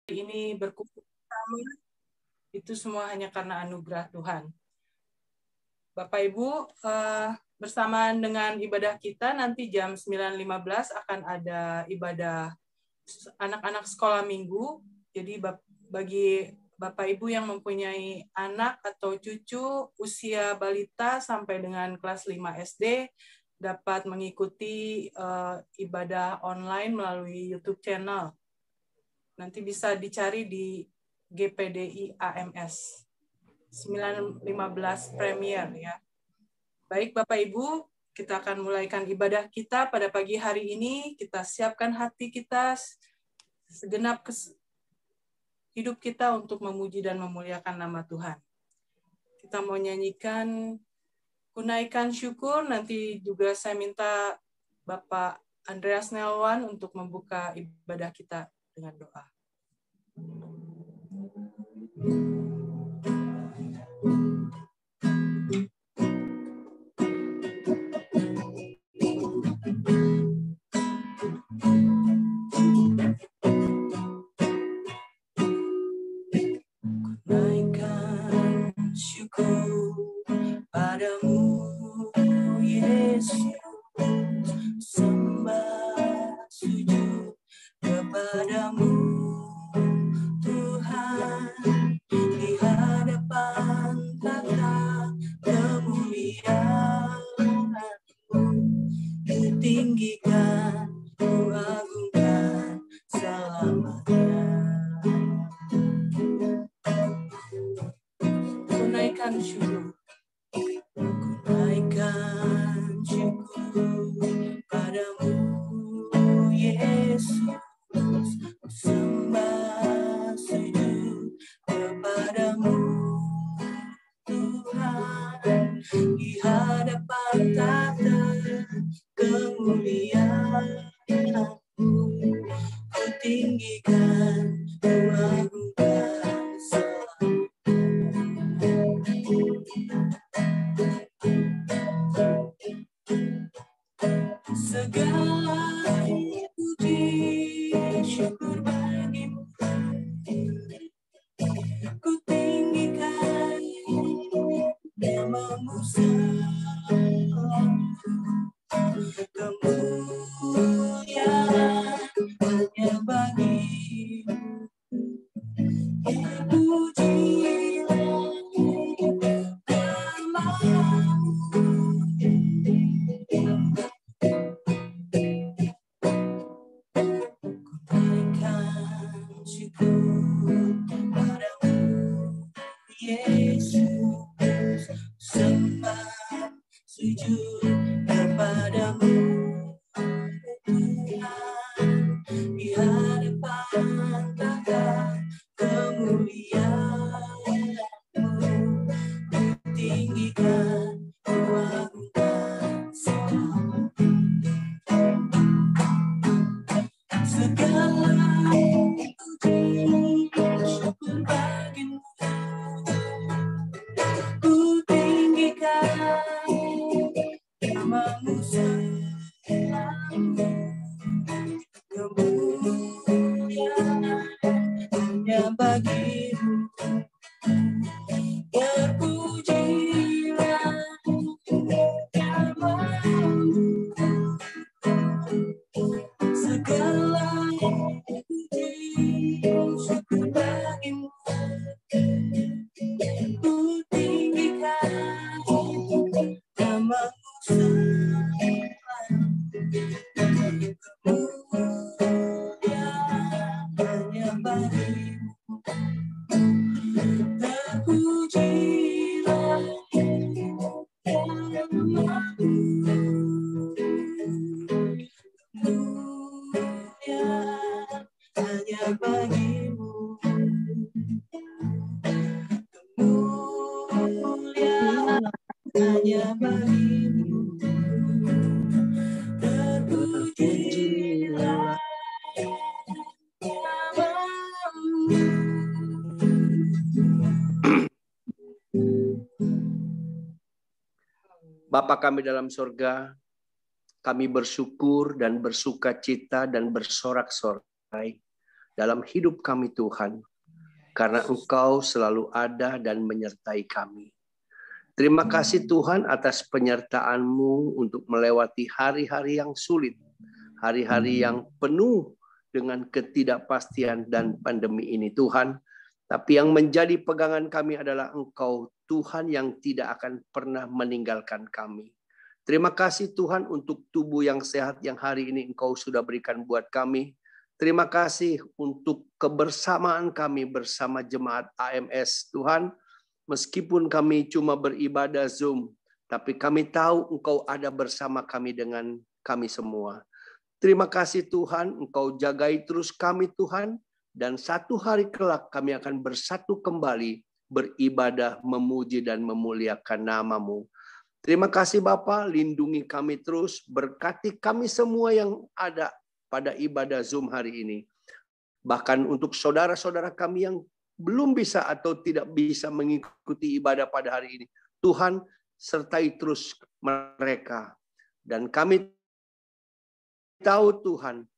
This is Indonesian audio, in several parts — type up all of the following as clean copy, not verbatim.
ini berkumpul bersama, itu semua hanya karena anugerah Tuhan. Bapak Ibu, bersamaan dengan ibadah kita nanti jam 9.15 akan ada ibadah anak-anak sekolah minggu. Jadi bagi Bapak Ibu yang mempunyai anak atau cucu usia balita sampai dengan kelas 5 SD dapat mengikuti ibadah online melalui YouTube channel. Nanti bisa dicari di GPDI AMS 9.15 Premier ya. Baik Bapak Ibu, kita akan mulaikan ibadah kita pada pagi hari ini. Kita siapkan hati kita, segenap hidup kita untuk memuji dan memuliakan nama Tuhan. Kita mau nyanyikan Kunaikan Syukur. Nanti juga saya minta Bapak Andreas Nelwan untuk membuka ibadah kita dengan doa. Kunaikan syukur padamu, Yesus, sembah sujud kepadamu, Tuhan, di hadapan tata kemuliaan-Mu, kutinggikan, kuagungkan selamanya. Kunaikan syukur. Kunaikan syukur padamu, Yesus, sembah sujud kepadamu, Tuhan, di hadapan tata kemuliaan-Mu, kutinggikan, kuagungkan segala puji syukur bagimu, ku tinggikan namamu selalu, kemuliaan hanya bagimu, pujilah namamu. Kunaikan syukur padamu, Yesus, sembah sujud kepadamu, Tuhan, di hadapan tata kemuliaan-Mu, kutinggikan, kuagungkan selamanya. Segala puji syukur bagimu, ku tinggikan namamu selalu, kemuliaan hanya bagimu, terpujilah namamu. Segala puji syukur bagimu, ku tinggikan namamu selalu, kemuliaan hanya bagimu, terpujilah namamu. Kemuliaan hanya bagimu, kemuliaan hanya bagimu, terpujilah namamu. Bapa kami dalam surga, kami bersyukur dan bersuka cita dan bersorak-sorai dalam hidup kami Tuhan. Karena Engkau selalu ada dan menyertai kami. Terima kasih Tuhan atas penyertaan-Mu untuk melewati hari-hari yang sulit. Hari-hari yang penuh dengan ketidakpastian dan pandemi ini Tuhan. Tapi yang menjadi pegangan kami adalah Engkau Tuhan yang tidak akan pernah meninggalkan kami. Terima kasih Tuhan untuk tubuh yang sehat yang hari ini Engkau sudah berikan buat kami. Terima kasih untuk kebersamaan kami bersama jemaat AMS Tuhan. Meskipun kami cuma beribadah Zoom, tapi kami tahu Engkau ada bersama kami dengan kami semua. Terima kasih Tuhan, Engkau jagai terus kami Tuhan. Dan satu hari kelak kami akan bersatu kembali, beribadah, memuji dan memuliakan nama-Mu. Terima kasih Bapa, lindungi kami terus, berkati kami semua yang ada pada ibadah Zoom hari ini. Bahkan untuk saudara-saudara kami yang belum bisa atau tidak bisa mengikuti ibadah pada hari ini. Tuhan sertai terus mereka. Dan kami tahu Tuhan,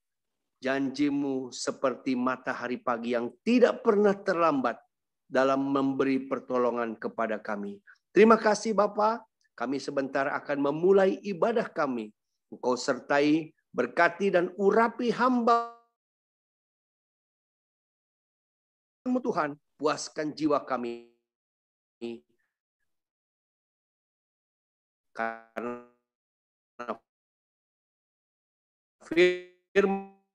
janji-Mu seperti matahari pagi yang tidak pernah terlambat dalam memberi pertolongan kepada kami. Terima kasih Bapa, kami sebentar akan memulai ibadah kami. Engkau sertai, berkati dan urapi hamba Tuhan, puaskan jiwa kami. Karena firman-Mu.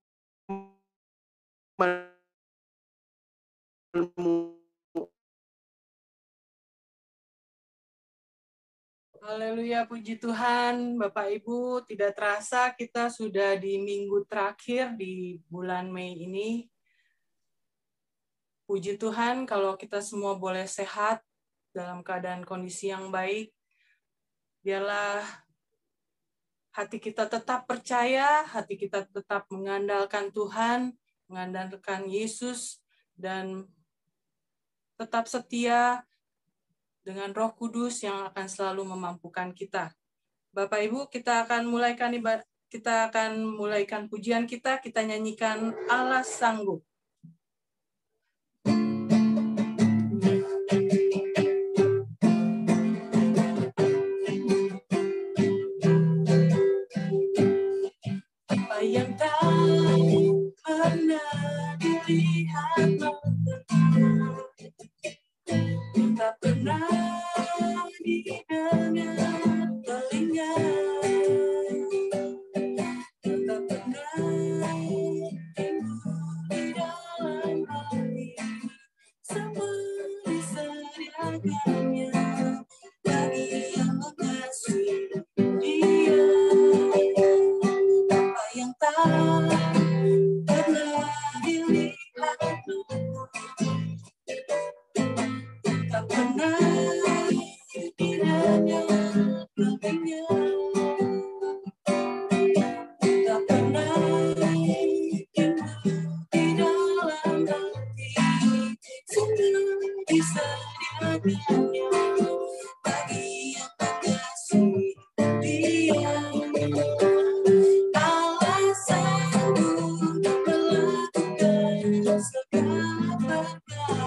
Haleluya, puji Tuhan. Bapak Ibu, tidak terasa kita sudah di minggu terakhir di bulan Mei ini. Puji Tuhan kalau kita semua boleh sehat dalam keadaan kondisi yang baik. Biarlah hati kita tetap percaya, hati kita tetap mengandalkan Tuhan, mengandalkan Yesus, dan tetap setia dengan Roh Kudus yang akan selalu memampukan kita. Bapak Ibu, kita akan mulaikan pujian kita nyanyikan Allah Sanggup. Apa yang tak pernah dilihat tak pernah didengar telinga, tak pernah timbul di dalam hati, semua disediakannya bagi yang mengasihi Dia. Apa yang tak pernah dilihat tak pernah didengar telinga, tak pernah timbul di dalam hati, semua disediakannya bagi yang mengasihi Dia. Allah sanggup melakukan segala perkara.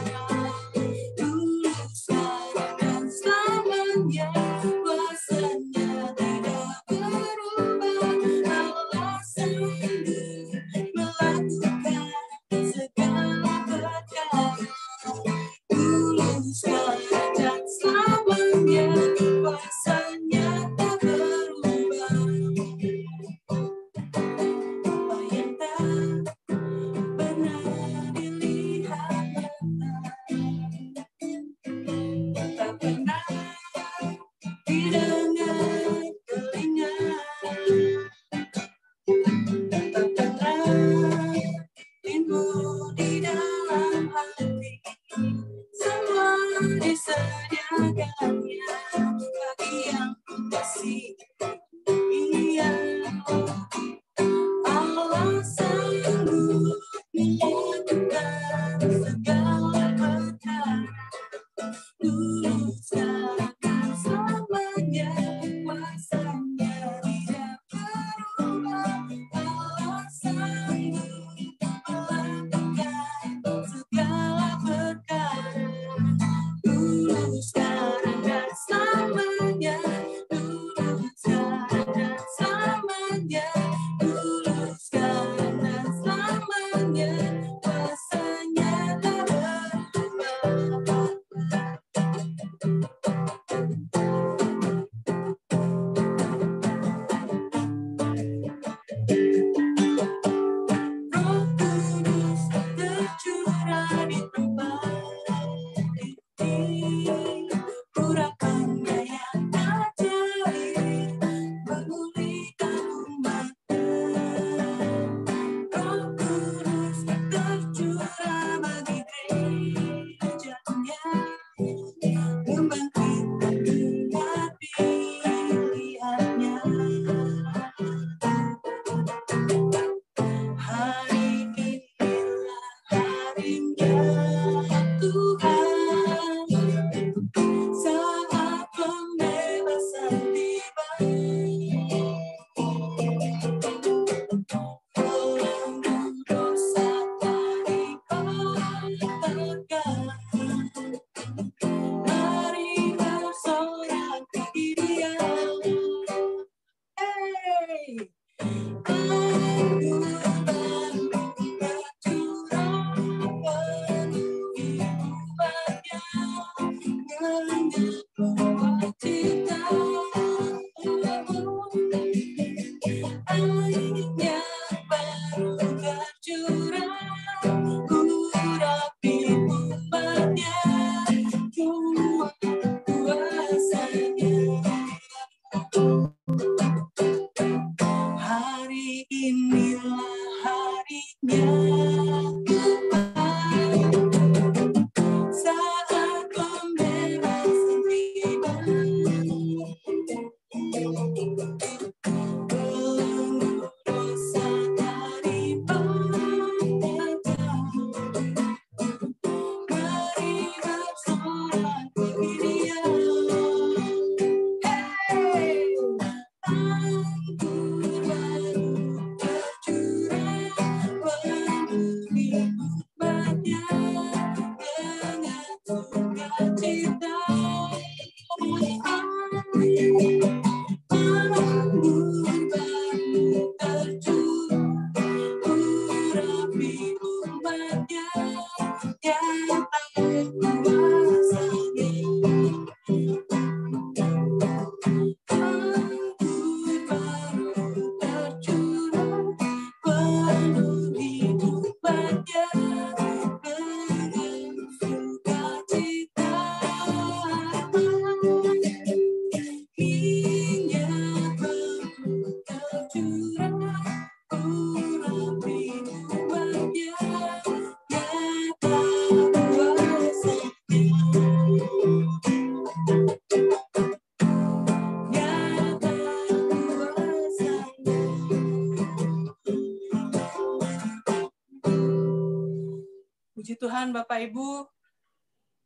Puji Tuhan, Bapak Ibu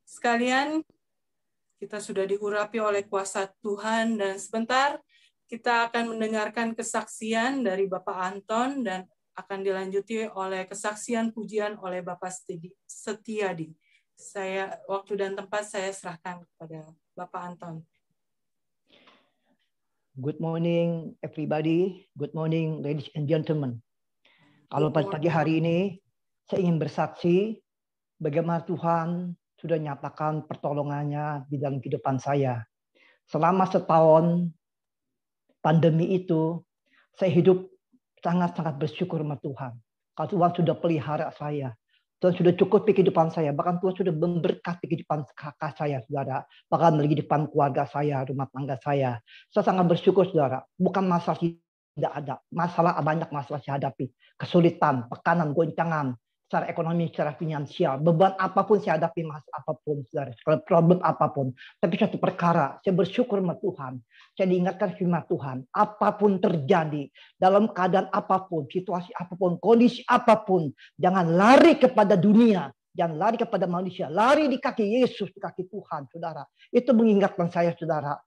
sekalian, kita sudah diurapi oleh kuasa Tuhan, dan sebentar kita akan mendengarkan kesaksian dari Bapak Anton dan akan dilanjuti oleh kesaksian pujian oleh Bapak Setiadi. Waktu dan tempat saya serahkan kepada Bapak Anton. Good morning everybody, good morning ladies and gentlemen. Kalau pagi hari ini saya ingin bersaksi bagaimana Tuhan sudah nyatakan pertolongannya di dalam kehidupan saya. Selama setahun pandemi itu, saya hidup sangat-sangat bersyukur sama Tuhan. Kalau Tuhan sudah pelihara saya, Tuhan sudah cukupi kehidupan saya, bahkan Tuhan sudah memberkati kehidupan kakak saya, saudara. Bahkan kehidupan keluarga saya, rumah tangga saya. Saya sangat bersyukur, saudara. Bukan masalah tidak ada. Banyak masalah saya hadapi. Kesulitan, tekanan, goncangan, secara ekonomi, secara finansial, beban apapun saya hadapi, masalah apapun, saudara, problem apapun. Tapi satu perkara, saya bersyukur sama Tuhan. Saya diingatkan firman Tuhan, apapun terjadi, dalam keadaan apapun, situasi apapun, kondisi apapun, jangan lari kepada dunia, jangan lari kepada manusia, lari di kaki Yesus, di kaki Tuhan, saudara. Itu mengingatkan saya, saudara.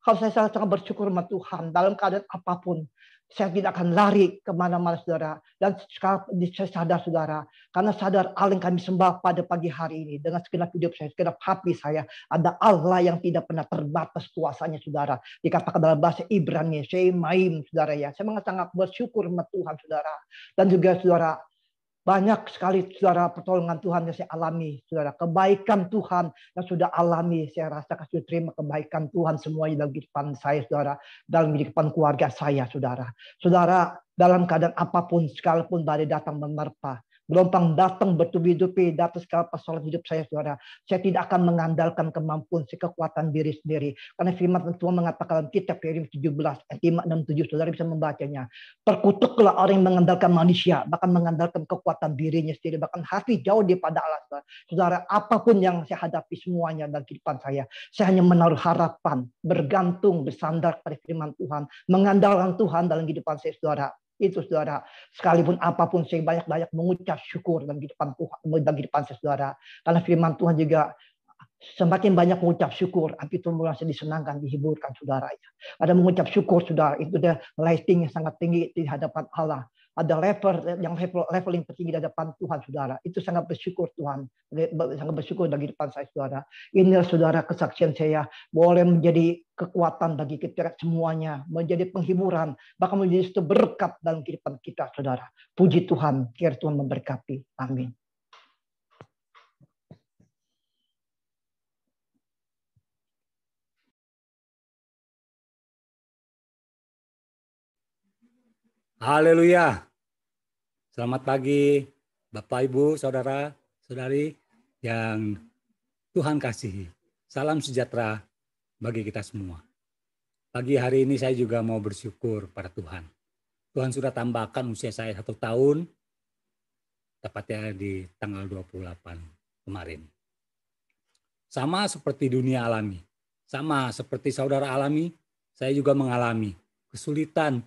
Kalau saya sangat bersyukur sama Tuhan, dalam keadaan apapun, saya tidak akan lari kemana-mana, saudara. Dan sekarang saya sadar, saudara, karena sadar Allah yang kami sembah pada pagi hari ini, dengan segenap hidup saya, segenap hati saya, ada Allah yang tidak pernah terbatas kuasanya, saudara. Dikatakan dalam bahasa Ibrani, Shemaim, saudara ya. Saya sangat bersyukur sama Tuhan, saudara. Dan juga, saudara, banyak sekali, saudara, pertolongan Tuhan yang saya alami, saudara. Kebaikan Tuhan yang sudah alami, saya rasakan, sudah terima kebaikan Tuhan semuanya dalam kehidupan saya, saudara. Dalam kehidupan keluarga saya, saudara. Saudara, dalam keadaan apapun, sekalipun badai datang menerpa, Gelombang datang bertubi-tubi di atas segala persoalan hidup saya, saudara. Saya tidak akan mengandalkan kemampuan, kekuatan diri sendiri. Karena firman Tuhan mengatakan dalam kitab Filipi 17 ayat 5 dan 7, saudara bisa membacanya. Terkutuklah orang yang mengandalkan manusia, bahkan mengandalkan kekuatan dirinya sendiri, bahkan hati jauh daripada Allah. Saudara, saudara, apapun yang saya hadapi semuanya dalam kehidupan saya hanya menaruh harapan, bergantung, bersandar pada firman Tuhan, mengandalkan Tuhan dalam kehidupan saya, saudara. Itu, saudara, sekalipun apapun saya banyak-banyak mengucap syukur dalam kehidupan Tuhan, dalam kehidupan saya, saudara. Karena firman Tuhan juga semakin banyak mengucap syukur, hati itu merasa disenangkan, dihiburkan, saudara. Ada mengucap syukur, saudara, itu ada rating yang sangat tinggi di hadapan Allah. Ada leveling tertinggi di hadapan Tuhan, saudara. Itu sangat bersyukur Tuhan, sangat bersyukur bagi depan saya, saudara. Inilah, saudara, kesaksian saya boleh menjadi kekuatan bagi kita semuanya, menjadi penghiburan, bahkan menjadi satu berkat dalam kehidupan kita, saudara. Puji Tuhan, kiranya Tuhan memberkati. Amin. Haleluya. Selamat pagi Bapak, Ibu, Saudara, Saudari yang Tuhan kasihi. Salam sejahtera bagi kita semua. Pagi hari ini saya juga mau bersyukur pada Tuhan. Tuhan sudah tambahkan usia saya 1 tahun, tepatnya di tanggal 28 kemarin. Sama seperti dunia alami, sama seperti saudara alami, saya juga mengalami kesulitan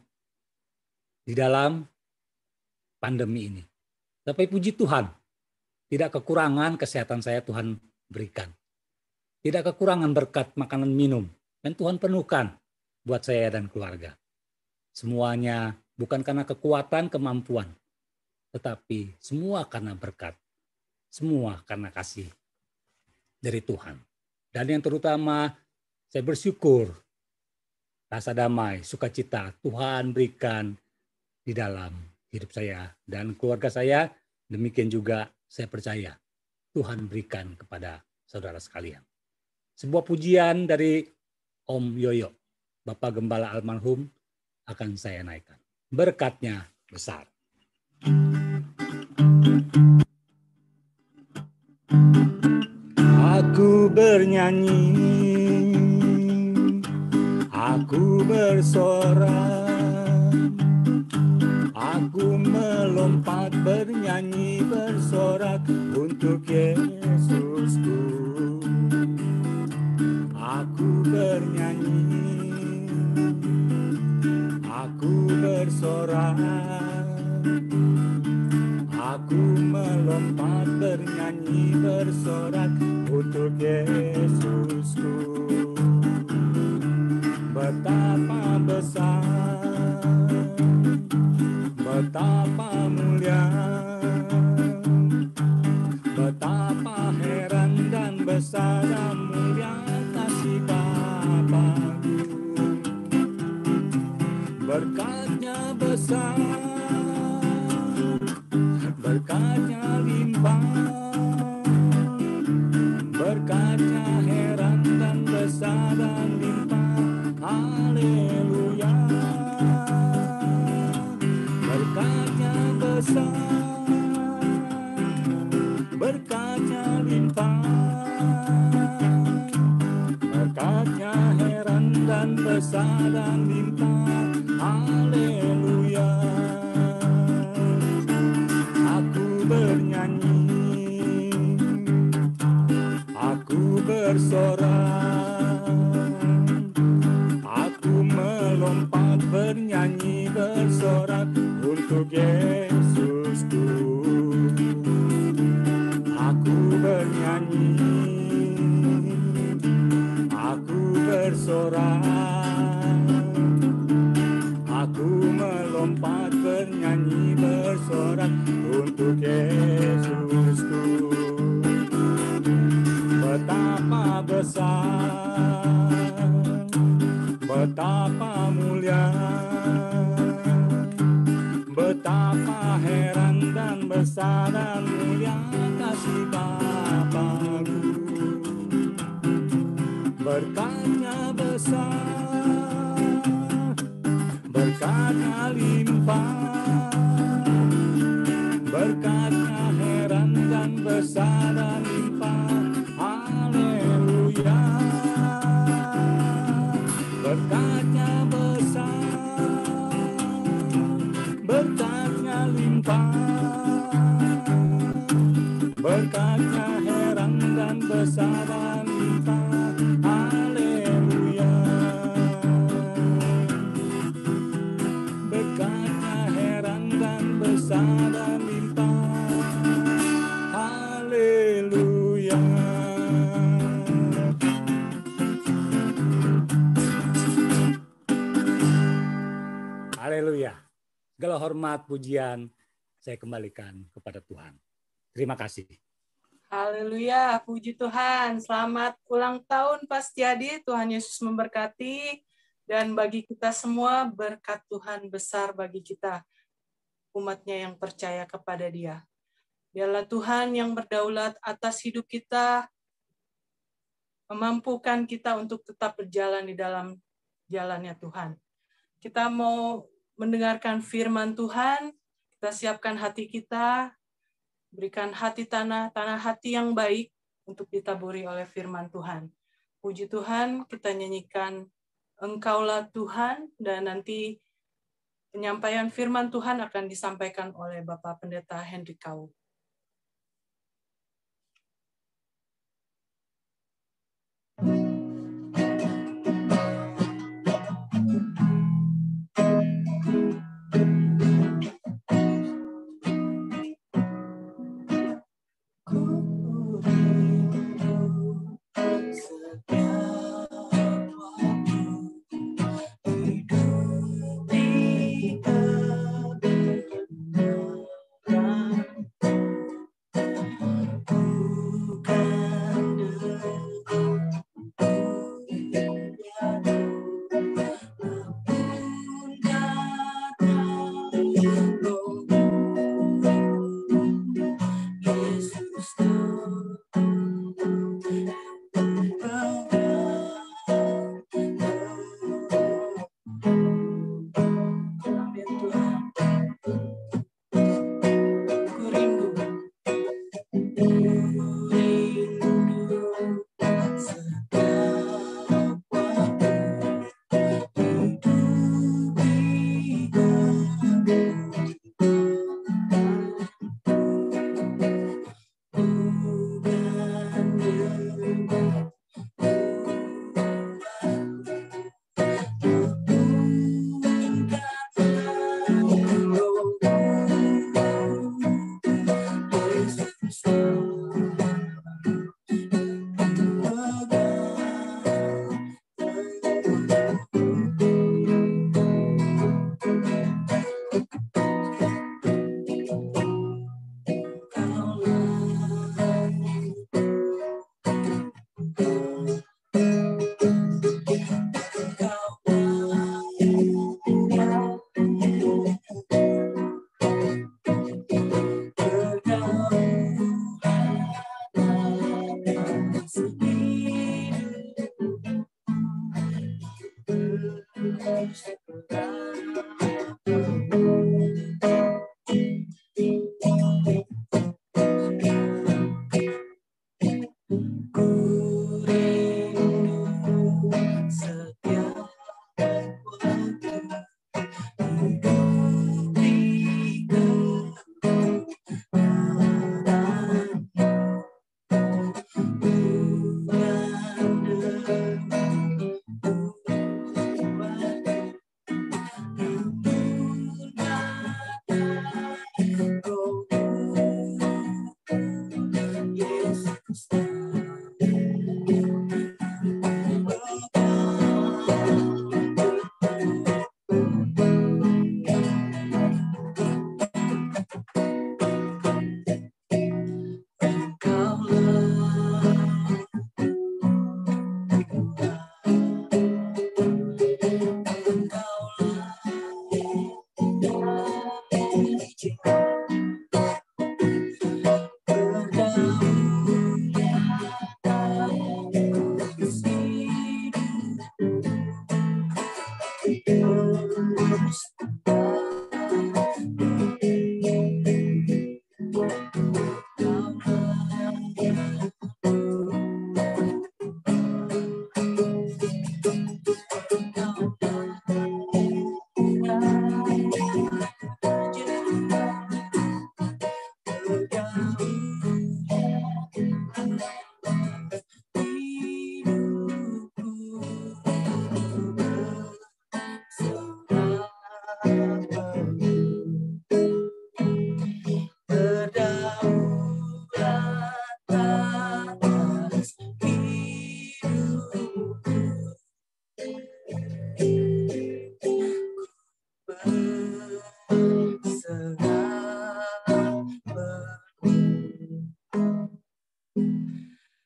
di dalam pandemi ini. Tapi puji Tuhan, tidak kekurangan kesehatan saya Tuhan berikan. Tidak kekurangan berkat makanan minum, dan Tuhan penuhkan buat saya dan keluarga. Semuanya bukan karena kekuatan, kemampuan, tetapi semua karena berkat. Semua karena kasih dari Tuhan. Dan yang terutama, saya bersyukur, rasa damai, sukacita Tuhan berikan di dalam hidup saya dan keluarga saya. Demikian juga saya percaya Tuhan berikan kepada saudara sekalian. Sebuah pujian dari Om Yoyo, Bapak Gembala almarhum, akan saya naikkan. Berkatnya besar. Aku bernyanyi, aku bersorak, aku melompat, bernyanyi, bersorak untuk Yesusku. Aku bernyanyi, aku bersorak, aku melompat, bernyanyi, bersorak untuk Yesusku. Betapa besar, betapa mulia, betapa heran dan besar dan mulia kasih Bapa-Ku. Berkatnya besar, berkatnya limpah, berkatnya heran dan besar dan limpah. Haleluya. Berkatnya besar, berkatnya limpah, berkatnya heran dan besar dan limpah. Haleluya. Aku bernyanyi, aku bersorak, aku melompat, bernyanyi, bersorak untuk Yesusku. Aku bernyanyi, aku bersorak, aku melompat, bernyanyi, bersorak untuk Yesusku. Betapa besar, betapa mulia, betapa heran dan besar dan mulia kasih Bapa-Ku. Berkatnya besar, berkatnya limpah, berkatnya dan limpah. Haleluya. Berkatnya besar, berkatnya limpah, berkatnya heran dan besar dan limpah. Haleluya. Berkatnya heran dan besar dan limpah. Haleluya. Haleluya. Segala hormat pujian saya kembalikan kepada Tuhan. Terima kasih. Haleluya, puji Tuhan. Selamat ulang tahun Pak Setiadi. Tuhan Yesus memberkati. Dan bagi kita semua, berkat Tuhan besar bagi kita. Umatnya yang percaya kepada Dia. Biarlah Tuhan yang berdaulat atas hidup kita, memampukan kita untuk tetap berjalan di dalam jalannya Tuhan. Kita mau mendengarkan firman Tuhan, kita siapkan hati kita, berikan hati tanah hati yang baik untuk ditaburi oleh firman Tuhan. Puji Tuhan, kita nyanyikan Engkaulah Tuhan, dan nanti penyampaian firman Tuhan akan disampaikan oleh Bapak Pendeta Henry Kau.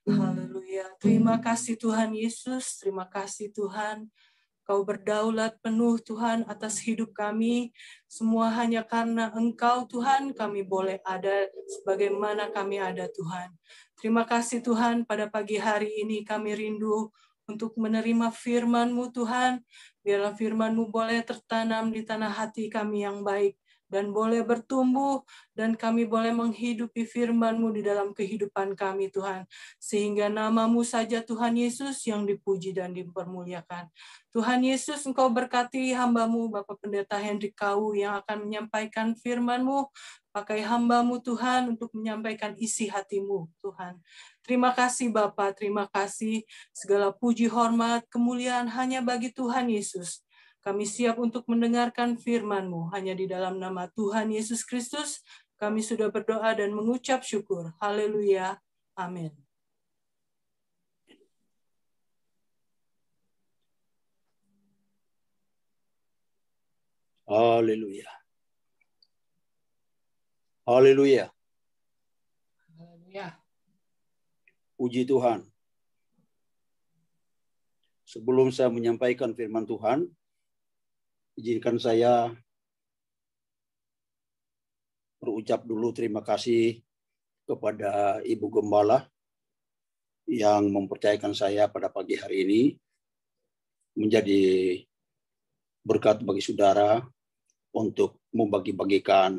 Haleluya. Terima kasih Tuhan Yesus, terima kasih Tuhan. Kau berdaulat penuh Tuhan atas hidup kami. Semua hanya karena Engkau Tuhan kami boleh ada sebagaimana kami ada Tuhan. Terima kasih Tuhan, pada pagi hari ini kami rindu untuk menerima firman-Mu Tuhan. Biarlah firman-Mu boleh tertanam di tanah hati kami yang baik dan boleh bertumbuh, dan kami boleh menghidupi firman-Mu di dalam kehidupan kami Tuhan. Sehingga nama-Mu saja Tuhan Yesus yang dipuji dan dipermuliakan. Tuhan Yesus, Engkau berkati hamba-Mu, Bapak Pendeta Hendrik Kau, yang akan menyampaikan firman-Mu. Pakai hamba-Mu Tuhan untuk menyampaikan isi hati-Mu Tuhan. Terima kasih Bapak, terima kasih. Segala puji, hormat, kemuliaan hanya bagi Tuhan Yesus. Kami siap untuk mendengarkan firman-Mu. Hanya di dalam nama Tuhan Yesus Kristus, kami sudah berdoa dan mengucap syukur. Haleluya. Amin. Haleluya. Haleluya. Haleluya. Puji Tuhan. Sebelum saya menyampaikan firman Tuhan, izinkan saya berucap dulu terima kasih kepada Ibu Gembala yang mempercayakan saya pada pagi hari ini menjadi berkat bagi saudara untuk membagi-bagikan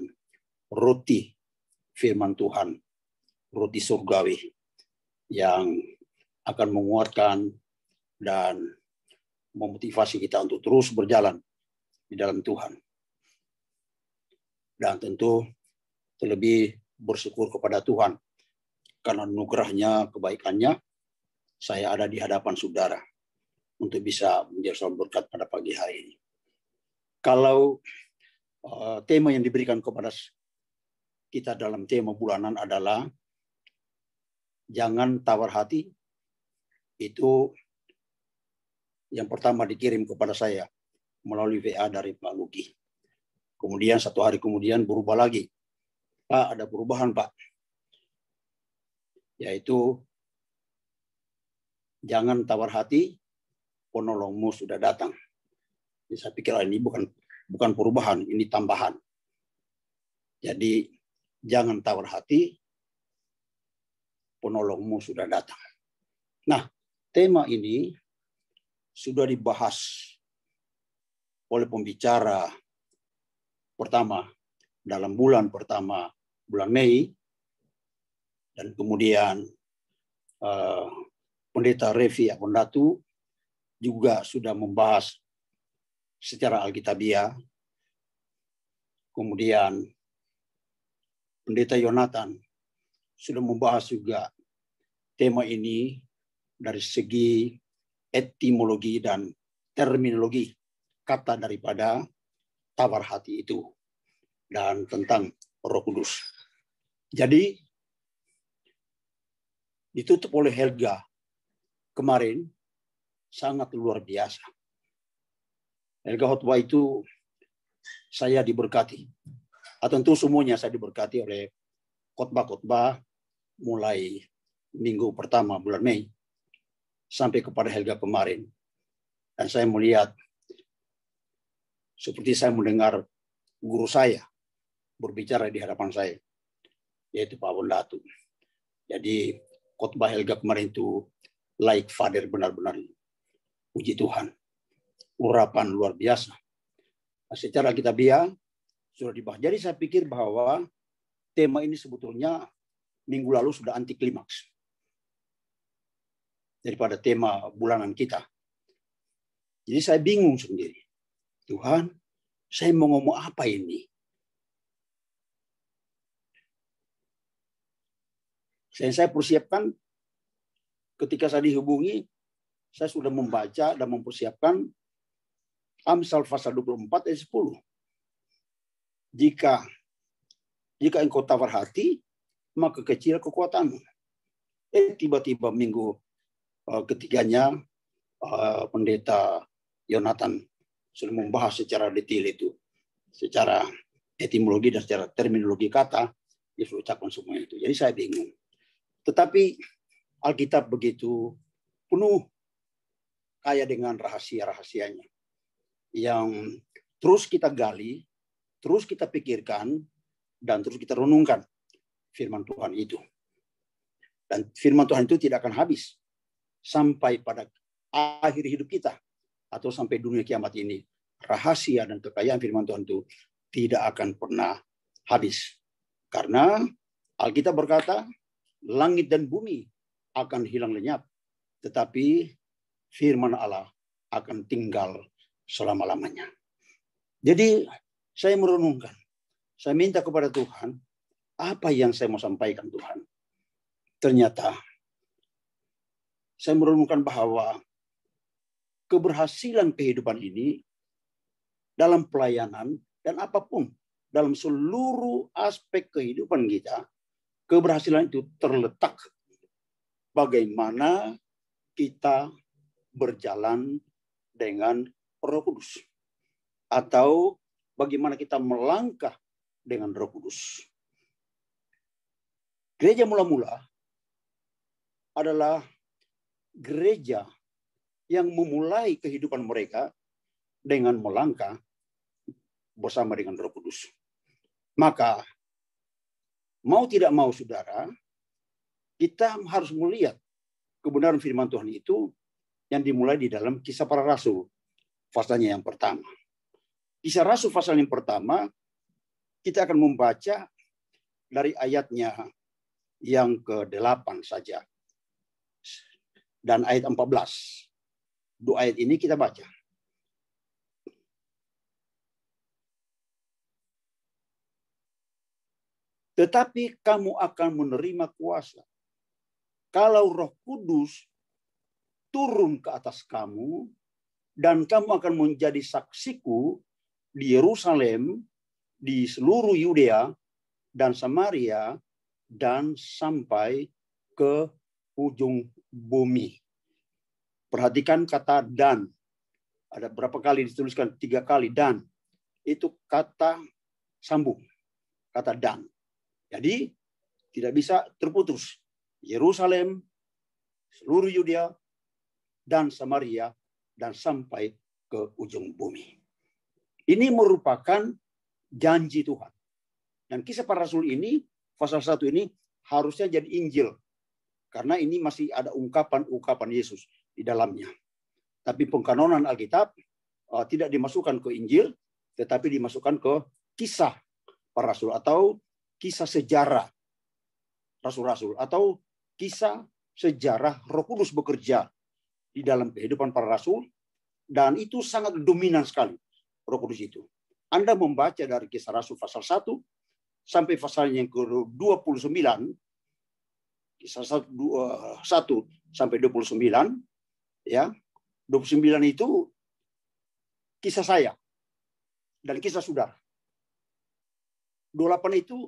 roti firman Tuhan, roti surgawi yang akan menguatkan dan memotivasi kita untuk terus berjalan di dalam Tuhan. Dan tentu terlebih bersyukur kepada Tuhan karena anugerahnya, kebaikannya, saya ada di hadapan saudara untuk bisa menjadi salam berkat pada pagi hari ini. Kalau tema yang diberikan kepada kita dalam tema bulanan adalah jangan tawar hati, itu yang pertama dikirim kepada saya melalui WA dari Pak Luki. Kemudian satu hari kemudian berubah lagi. Pak, ada perubahan Pak. Yaitu jangan tawar hati, penolongmu sudah datang. Jadi saya pikir ini bukan perubahan, ini tambahan. Jadi jangan tawar hati, penolongmu sudah datang. Nah, tema ini sudah dibahas oleh pembicara pertama dalam bulan pertama, bulan Mei, dan kemudian Pendeta Revi Apondatu juga sudah membahas secara alkitabiah. Kemudian Pendeta Yonatan sudah membahas juga tema ini dari segi etimologi dan terminologi kata daripada tawar hati itu dan tentang Roh Kudus. Jadi ditutup oleh Helga kemarin sangat luar biasa. Helga khotbah itu saya diberkati. Tentu semuanya saya diberkati oleh khotbah-khotbah mulai minggu pertama bulan Mei sampai kepada Helga kemarin. Dan saya melihat seperti saya mendengar guru saya berbicara di hadapan saya, yaitu Pak Apondatu. Jadi khotbah Helga kemarin itu like father, benar-benar puji Tuhan. Urapan luar biasa. Nah, secara kitabiah sudah dibahas. Jadi saya pikir bahwa tema ini sebetulnya minggu lalu sudah anti klimaks daripada tema bulanan kita. Jadi saya bingung sendiri. Tuhan, saya mau ngomong apa ini? Saya persiapkan ketika saya dihubungi, saya sudah membaca dan mempersiapkan Amsal pasal 24 ayat 10. Jika engkau tawar hati, maka kecil kekuatanmu. Tiba-tiba minggu ketiganya pendeta Yonatan sudah membahas secara detail itu, secara etimologi dan secara terminologi kata, dia sudah ucapkan semua itu. Jadi saya bingung. Tetapi Alkitab begitu penuh kaya dengan rahasia-rahasianya yang terus kita gali, terus kita pikirkan, dan terus kita renungkan firman Tuhan itu. Dan firman Tuhan itu tidak akan habis sampai pada akhir hidup kita atau sampai dunia kiamat ini. Rahasia dan kekayaan firman Tuhan itu tidak akan pernah habis. Karena Alkitab berkata, langit dan bumi akan hilang lenyap, tetapi firman Allah akan tinggal selama-lamanya. Jadi saya merenungkan, saya minta kepada Tuhan, apa yang saya mau sampaikan Tuhan? Ternyata saya merenungkan bahwa keberhasilan kehidupan ini dalam pelayanan dan apapun dalam seluruh aspek kehidupan kita, keberhasilan itu terletak bagaimana kita berjalan dengan Roh Kudus atau bagaimana kita melangkah dengan Roh Kudus. Gereja mula-mula adalah gereja yang memulai kehidupan mereka dengan melangkah bersama dengan Roh Kudus. Maka mau tidak mau saudara, kita harus melihat kebenaran firman Tuhan itu yang dimulai di dalam Kisah Para Rasul, pasalnya yang pertama. Kisah Rasul pasal yang pertama, kita akan membaca dari ayatnya yang ke-8 saja. Dan ayat 14. Dua ayat ini kita baca. Tetapi kamu akan menerima kuasa kalau Roh Kudus turun ke atas kamu, dan kamu akan menjadi saksiku di Yerusalem, di seluruh Yudea dan Samaria, dan sampai ke ujung bumi. Perhatikan kata dan. Ada berapa kali dituliskan? 3 kali dan. Itu kata sambung. Kata dan. Jadi tidak bisa terputus. Yerusalem, seluruh Yudea, dan Samaria, dan sampai ke ujung bumi. Ini merupakan janji Tuhan. Dan Kisah Para Rasul ini, pasal 1 ini, harusnya jadi Injil. Karena ini masih ada ungkapan-ungkapan Yesus di dalamnya. Tapi pengkanonan Alkitab tidak dimasukkan ke Injil, tetapi dimasukkan ke Kisah Para Rasul atau kisah sejarah Rasul-Rasul atau kisah sejarah Roh Kudus bekerja di dalam kehidupan para rasul, dan itu sangat dominan sekali Roh Kudus itu. Anda membaca dari Kisah Rasul pasal 1 sampai pasal yang ke-29, Kisah 1 sampai 29, ya. 29 itu kisah saya dan kisah saudara. 28 itu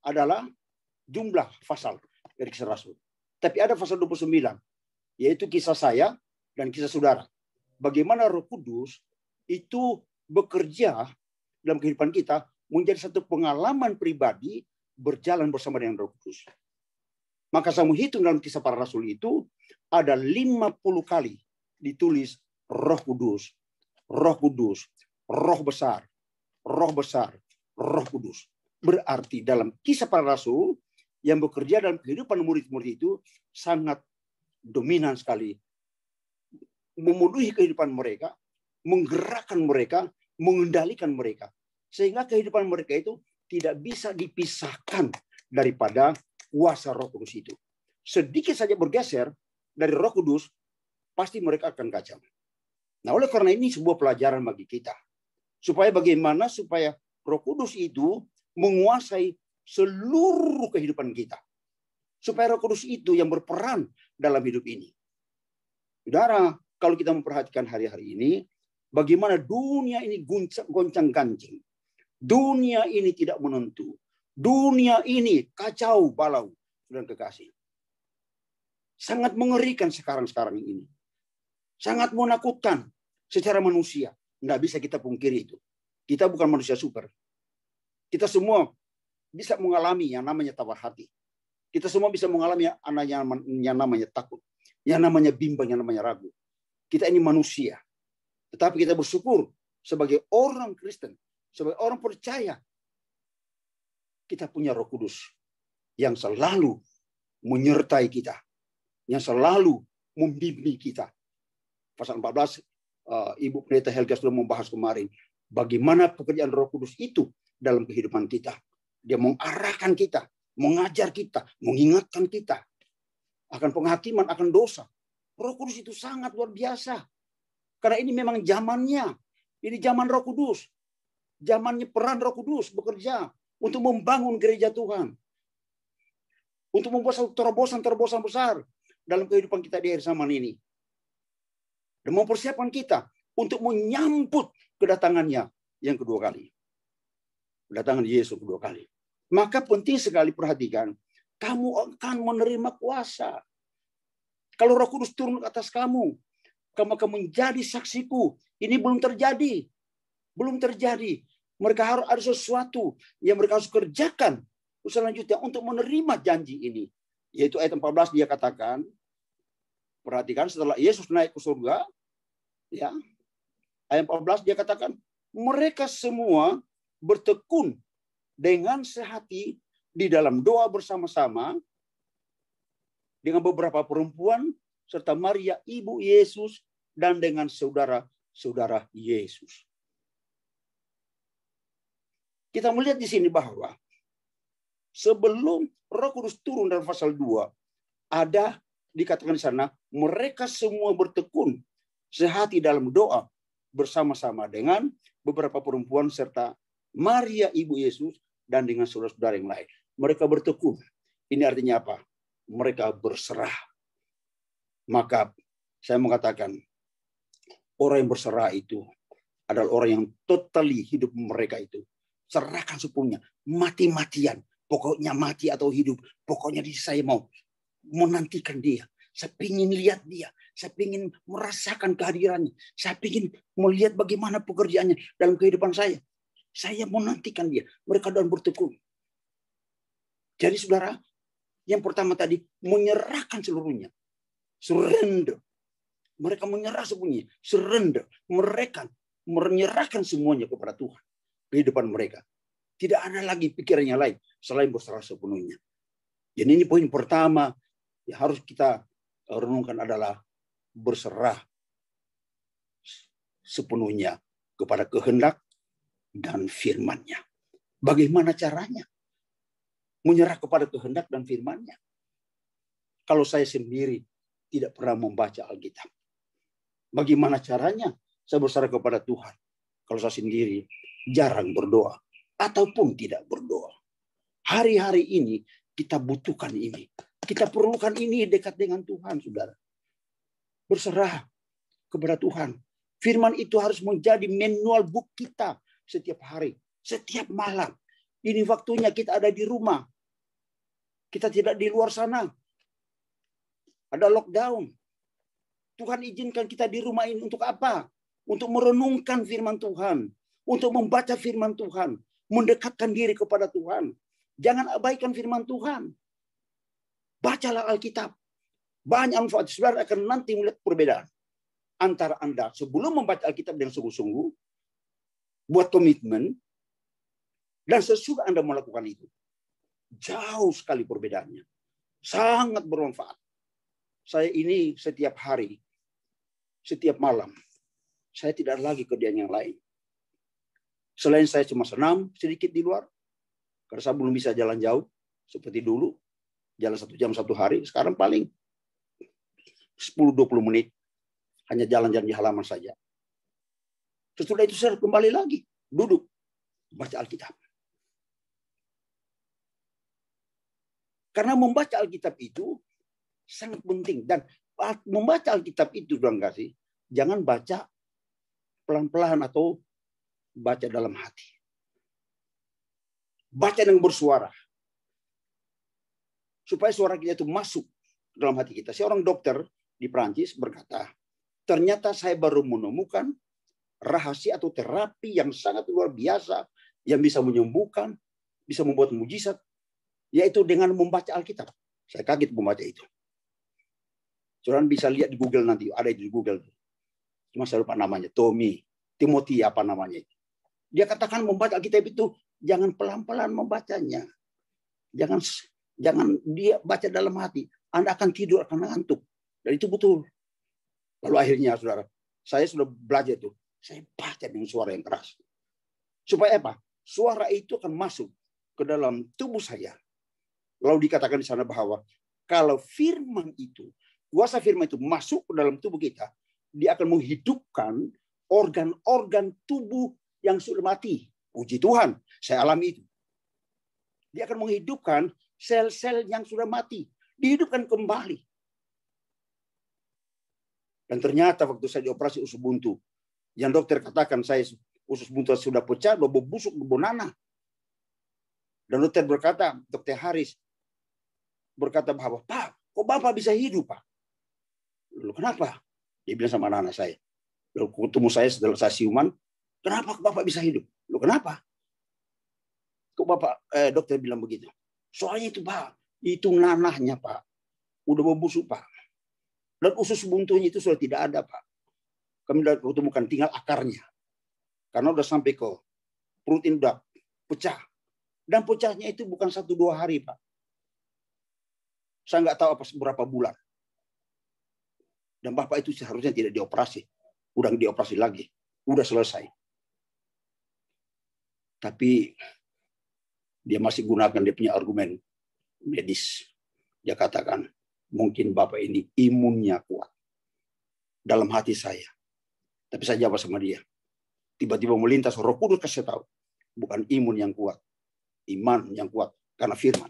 adalah jumlah pasal dari Kisah Rasul. Tapi ada pasal 29, yaitu kisah saya dan kisah saudara. Bagaimana Roh Kudus itu bekerja dalam kehidupan kita menjadi satu pengalaman pribadi berjalan bersama dengan Roh Kudus. Maka saya menghitung dalam Kisah Para Rasul itu ada 50 kali ditulis Roh Kudus, Roh Kudus, Roh besar, Roh besar, Roh Kudus. Berarti dalam Kisah Para Rasul yang bekerja dalam kehidupan murid-murid itu sangat dominan sekali. Memenuhi kehidupan mereka, menggerakkan mereka, mengendalikan mereka. Sehingga kehidupan mereka itu tidak bisa dipisahkan daripada kuasa Roh Kudus itu. Sedikit saja bergeser dari Roh Kudus, pasti mereka akan kacau. Nah, oleh karena ini sebuah pelajaran bagi kita. Supaya bagaimana supaya Roh Kudus itu menguasai seluruh kehidupan kita. Supaya Roh Kudus itu yang berperan dalam hidup ini. Saudara, kalau kita memperhatikan hari-hari ini, bagaimana dunia ini goncang-gancing. Dunia ini tidak menentu. Dunia ini kacau balau, saudara kekasih. Sangat mengerikan sekarang ini. Sangat menakutkan secara manusia. Nggak bisa kita pungkiri itu. Kita bukan manusia super. Kita semua bisa mengalami yang namanya tawar hati. Kita semua bisa mengalami yang namanya takut. Yang namanya bimbang, yang namanya ragu. Kita ini manusia. Tetapi kita bersyukur sebagai orang Kristen. Sebagai orang percaya. Kita punya Roh Kudus yang selalu menyertai kita, yang selalu membimbing kita. Pasal 14, Ibu Pendeta Helga sudah membahas kemarin, bagaimana pekerjaan Roh Kudus itu dalam kehidupan kita. Dia mengarahkan kita, mengajar kita, mengingatkan kita akan penghakiman, akan dosa. Roh Kudus itu sangat luar biasa. Karena ini memang zamannya. Ini zaman Roh Kudus. Zamannya peran Roh Kudus bekerja untuk membangun gereja Tuhan. Untuk membuat satu terobosan-terobosan besar dalam kehidupan kita di akhir zaman ini. Dan mempersiapkan kita untuk menyambut kedatangannya yang kedua kali. Kedatangan Yesus kedua kali. Maka penting sekali perhatikan, kamu akan menerima kuasa. Kalau Roh Kudus turun ke atas kamu akan menjadi saksiku. Ini belum terjadi. Belum terjadi. Mereka harus ada sesuatu yang mereka harus kerjakan selanjutnya untuk menerima janji ini. Yaitu ayat 14 dia katakan, perhatikan setelah Yesus naik ke surga, ya, ayat 14 dia katakan, mereka semua bertekun dengan sehati di dalam doa bersama-sama dengan beberapa perempuan serta Maria ibu Yesus dan dengan saudara-saudara Yesus. Kita melihat di sini bahwa sebelum Roh Kudus turun dalam pasal 2, ada dikatakan di sana, mereka semua bertekun sehati dalam doa bersama-sama dengan beberapa perempuan serta Maria ibu Yesus dan dengan saudara-saudara yang lain. Mereka bertekun. Ini artinya apa? Mereka berserah. Maka saya mengatakan, orang yang berserah itu adalah orang yang totally hidup mereka itu serahkan sepenuhnya, mati-matian. Pokoknya mati atau hidup, pokoknya saya mau menantikan dia. Saya ingin lihat dia. Saya ingin merasakan kehadirannya. Saya ingin melihat bagaimana pekerjaannya dalam kehidupan saya. Saya menantikan dia. Mereka dalam bertekun. Jadi saudara, yang pertama tadi, menyerahkan seluruhnya. Surrender. Mereka menyerah semuanya. Surrender. Mereka menyerahkan semuanya kepada Tuhan. Kehidupan mereka. Tidak ada lagi pikiran yang lain selain berserah sepenuhnya. Jadi ini poin pertama yang harus kita renungkan adalah berserah sepenuhnya kepada kehendak dan firman-Nya. Bagaimana caranya? Menyerah kepada kehendak dan firman-Nya. Kalau saya sendiri tidak pernah membaca Alkitab. Bagaimana caranya saya berserah kepada Tuhan? Kalau saya sendiri jarang berdoa ataupun tidak berdoa. Hari-hari ini kita butuhkan ini. Kita perlukan ini dekat dengan Tuhan, saudara. Berserah kepada Tuhan. Firman itu harus menjadi manual book kita setiap hari, setiap malam. Ini waktunya kita ada di rumah. Kita tidak di luar sana. Ada lockdown. Tuhan izinkan kita di rumah ini untuk apa? Untuk merenungkan firman Tuhan. Untuk membaca firman Tuhan. Mendekatkan diri kepada Tuhan. Jangan abaikan firman Tuhan. Bacalah Alkitab. Banyak manfaat. Saudara akan nanti melihat perbedaan. Antara Anda sebelum membaca Alkitab dengan sungguh-sungguh. Buat komitmen. Dan sesudah Anda melakukan itu. Jauh sekali perbedaannya. Sangat bermanfaat. Saya ini setiap hari. Setiap malam. Saya tidak lagi kerjaan yang lain. Selain saya cuma senam sedikit di luar. Karena saya belum bisa jalan jauh. Seperti dulu. Jalan 1 jam 1 hari. Sekarang paling 10-20 menit. Hanya jalan-jalan di halaman saja. Setelah itu saya kembali lagi. Duduk. Baca Alkitab. Karena membaca Alkitab itu sangat penting. Dan membaca Alkitab itu, Tuhan kasih, jangan baca pelan-pelan atau baca dalam hati. Baca dengan bersuara. Supaya suara kita itu masuk dalam hati kita. Seorang dokter di Prancis berkata, ternyata saya baru menemukan rahasia atau terapi yang sangat luar biasa, yang bisa menyembuhkan, bisa membuat mujizat, yaitu dengan membaca Alkitab. Saya kaget membaca itu. Saudara bisa lihat di Google nanti, ada di Google. Cuma saya lupa namanya, Timothy apa namanya. Dia katakan membaca Alkitab itu jangan pelan-pelan membacanya. Jangan dia baca dalam hati. Anda akan tidur, akan ngantuk. Dan itu betul. Lalu akhirnya, saudara, saya sudah belajar itu. Saya baca dengan suara yang keras. Supaya apa? Suara itu akan masuk ke dalam tubuh saya. Lalu dikatakan di sana bahwa kalau firman itu, kuasa firman itu masuk ke dalam tubuh kita, dia akan menghidupkan organ-organ tubuh yang sudah mati. Puji Tuhan, saya alami itu. Dia akan menghidupkan sel-sel yang sudah mati. Dihidupkan kembali. Dan ternyata waktu saya dioperasi usus buntu, yang dokter katakan saya usus buntu sudah pecah, sudah busuk, bonana. Dan dokter berkata, Dokter Haris berkata bahwa, Pak, kok Bapak bisa hidup, Pak? Lalu kenapa? Dia bilang sama anak-anak saya. Lalu ketemu saya setelah saya siuman, kenapa Bapak bisa hidup? Lalu kenapa? Kok Bapak, dokter bilang begitu? Soalnya itu, Pak, itu nanahnya, Pak. Udah membusuk, Pak. Dan usus buntunya itu sudah tidak ada, Pak. Kami sudah ketemukan, tinggal akarnya. Karena udah sampai ke perut ini udah pecah. Dan pecahnya itu bukan 1-2 hari, Pak. Saya nggak tahu apa berapa bulan. Dan Bapak itu seharusnya tidak dioperasi. Udah dioperasi lagi. Udah selesai. Tapi dia masih gunakan dia punya argumen medis. Dia katakan, mungkin Bapak ini imunnya kuat. Dalam hati saya. Tapi saya jawab sama dia. Tiba-tiba melintas Roh Kudus kasih tahu. Bukan imun yang kuat. Iman yang kuat. Karena firman.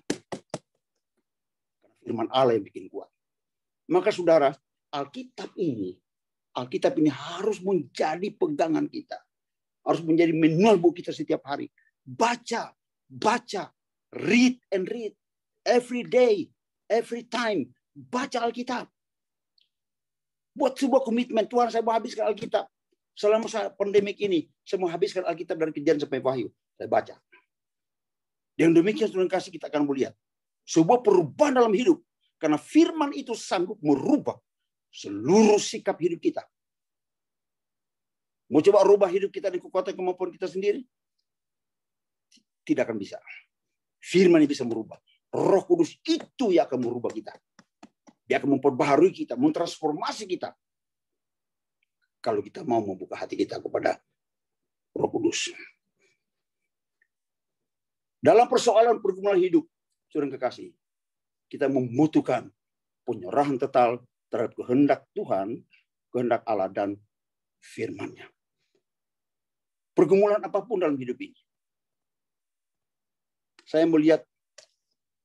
Karena firman Allah yang bikin kuat. Maka saudara, Alkitab ini harus menjadi pegangan kita. Harus menjadi manual buat kita setiap hari. Baca. Read and read. Every day. Every time. Baca Alkitab. Buat sebuah komitmen. Tuhan, saya mau habiskan Alkitab. Selama pandemik ini, saya mau habiskan Alkitab dari Kejadian sampai Wahyu. Saya baca. Dengan demikian, Tuhan kasih kita akan melihat sebuah perubahan dalam hidup. Karena firman itu sanggup merubah seluruh sikap hidup kita. Mau coba rubah hidup kita dan kekuatan kemampuan kita sendiri? Tidak akan bisa. Firman ini bisa merubah. Roh Kudus itu yang akan merubah kita. Dia akan memperbaharui kita, mentransformasi kita. Kalau kita mau membuka hati kita kepada Roh Kudus. Dalam persoalan pergumulan hidup, saudara kekasih, kita membutuhkan penyerahan total terhadap kehendak Tuhan, kehendak Allah, dan firman-Nya. Pergumulan apapun dalam hidup ini. Saya melihat,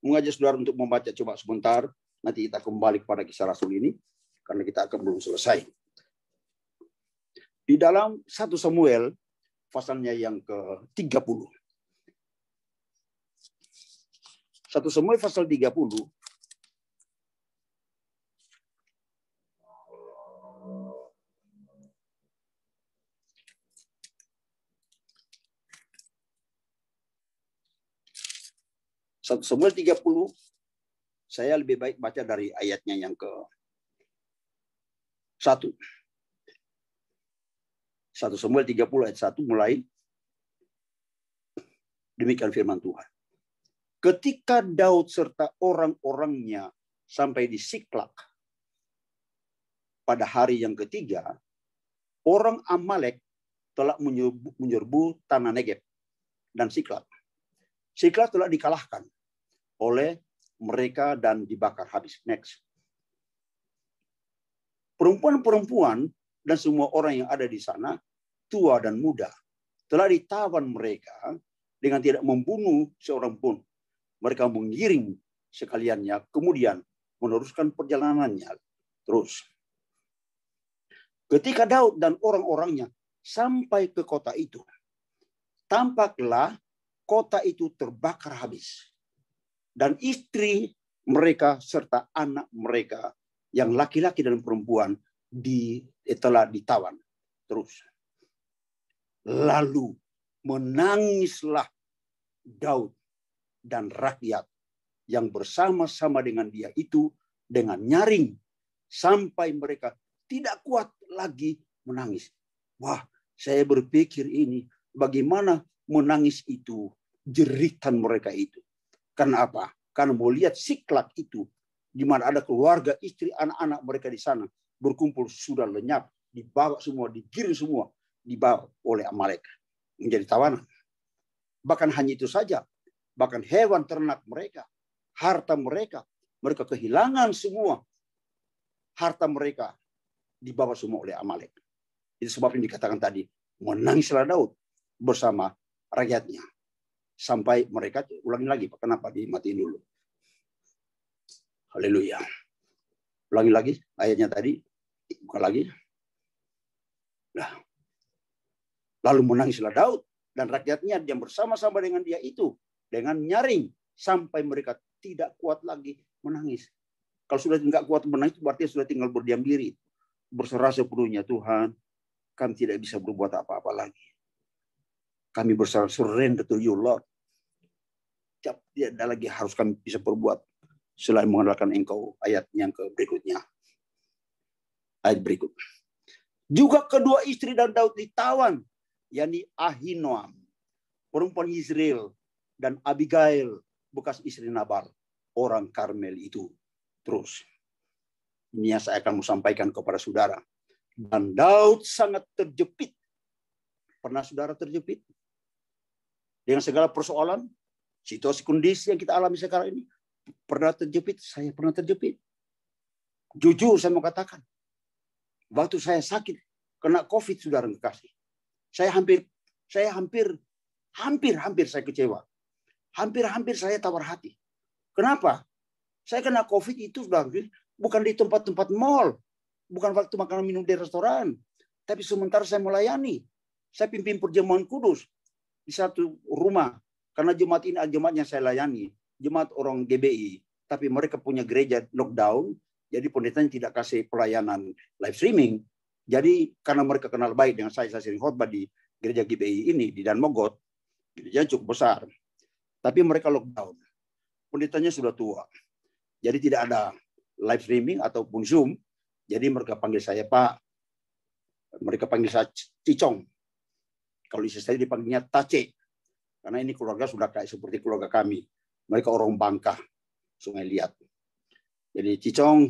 mengajak saudara untuk membaca coba sebentar, nanti kita kembali kepada Kisah Rasul ini, karena kita akan belum selesai. Di dalam 1 Samuel, pasalnya yang ke-30. 1 Samuel pasal 30. Samuel 30, saya lebih baik baca dari ayatnya yang ke-1. 1 Samuel 30 ayat 1 mulai. Demikian firman Tuhan. Ketika Daud serta orang-orangnya sampai di Siklak pada hari yang ketiga, orang Amalek telah menyerbu tanah Negeb dan Siklak. Siklak telah dikalahkan oleh mereka dan dibakar habis. Next. Perempuan-perempuan dan semua orang yang ada di sana, tua dan muda, telah ditawan mereka dengan tidak membunuh seorang pun. Mereka mengiring sekaliannya kemudian meneruskan perjalanannya. Terus, ketika Daud dan orang-orangnya sampai ke kota itu, tampaklah kota itu terbakar habis. Dan istri mereka serta anak mereka yang laki-laki dan perempuan telah ditawan. Terus, lalu menangislah Daud dan rakyat yang bersama-sama dengan dia itu dengan nyaring sampai mereka tidak kuat lagi menangis. Wah, saya berpikir ini bagaimana menangis itu, jeritan mereka itu. Karena apa? Karena mau lihat Siklak itu, di mana ada keluarga, istri, anak-anak mereka di sana berkumpul sudah lenyap, dibawa semua, digiring semua, dibawa oleh Amalek menjadi tawanan. Bahkan hanya itu saja, bahkan hewan ternak mereka, harta mereka kehilangan semua. Harta mereka dibawa semua oleh Amalek. Itu sebab yang dikatakan tadi, menangislah Daud bersama rakyatnya. Sampai mereka, ulangi lagi, kenapa dimatiin dulu. Haleluya. Ulangi lagi ayatnya tadi, buka lagi. Nah, lalu menangislah Daud dan rakyatnya yang bersama-sama dengan dia itu dengan nyaring sampai mereka tidak kuat lagi menangis. Kalau sudah tidak kuat menangis berarti sudah tinggal berdiam diri, berserah sepenuhnya. Tuhan, kami tidak bisa berbuat apa-apa lagi. Kami berserah, surrender to you, Lord. Tidak ada lagi harus kami bisa berbuat selain mengandalkan Engkau. Ayat yang berikutnya. Ayat berikut. Juga kedua istri dan Daud ditawan, yakni Ahinoam, perempuan Israel, dan Abigail, bekas istri Nabal, orang Karmel itu. Terus, ini yang saya akan sampaikan kepada saudara. Dan Daud sangat terjepit. Pernah saudara terjepit? Dengan segala persoalan, situasi kondisi yang kita alami sekarang ini. Pernah terjepit? Saya pernah terjepit. Jujur saya mau katakan. Waktu saya sakit, kena COVID, saudara kekasih. Saya hampir saya kecewa. Hampir saya tawar hati. Kenapa? Saya kena COVID itu sudah bukan di tempat-tempat mall, bukan waktu makan minum di restoran, tapi sementara saya melayani. Saya pimpin perjamuan kudus di satu rumah, karena jemaat ini jemaat yang saya layani, jemaat orang GBI, tapi mereka punya gereja lockdown, jadi pendetanya tidak kasih pelayanan live streaming. Jadi karena mereka kenal baik dengan saya sering khotbah di gereja GBI ini di Danmogot, gereja cukup besar, tapi mereka lockdown. Pendetanya sudah tua. Jadi tidak ada live streaming ataupun Zoom. Jadi mereka panggil saya Pak. Mereka panggil saya Cicong. Kalau istri saya dipanggilnya Tace. Karena ini keluarga sudah kayak seperti keluarga kami. Mereka orang Bangka, Sungai Liat. Jadi Cicong,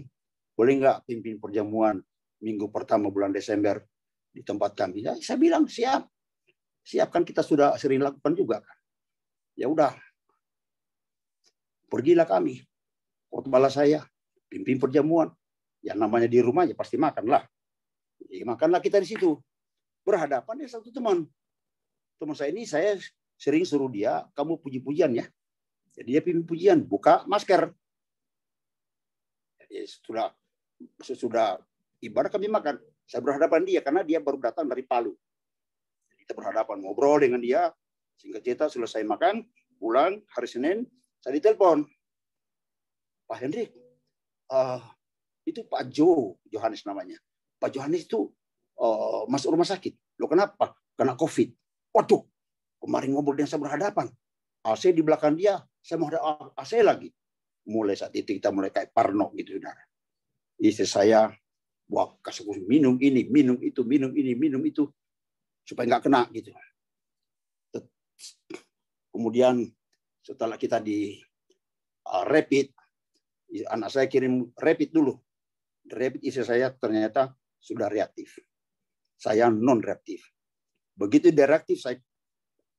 boleh nggak pimpin perjamuan minggu pertama bulan Desember di tempat kami? Ya, saya bilang siap. Siap, kan kita sudah sering lakukan juga kan. Ya udah. Pergilah kami. Khotbahlah saya, pimpin perjamuan. Ya namanya di rumah ya pasti makanlah. Ya, makanlah kita di situ. Berhadapan dengan satu teman. Teman saya ini saya sering suruh dia, kamu puji-pujian ya. Jadi dia pimpin pujian, buka masker. Jadi sudah ibarat kami makan. Saya berhadapan dia karena dia baru datang dari Palu. Kita berhadapan, ngobrol dengan dia. Singkat cerita selesai makan, pulang hari Senin, saya ditelepon. Pak Hendrik, itu Pak Johannes namanya. Pak Johannes itu masuk rumah sakit. Loh kenapa? Kena COVID. Waduh, kemarin ngobrol dengan saya berhadapan. AC di belakang dia, saya mau ada AC lagi. Mulai saat itu kita mulai kayak parno gitu. Saudara. Istri saya, wah kasih minum ini, minum itu, minum ini, minum itu. Supaya nggak kena gitu. Kemudian setelah kita di rapid, anak saya kirim rapid dulu. Rapid istri saya ternyata sudah reaktif. Saya non reaktif. Begitu dia reaktif,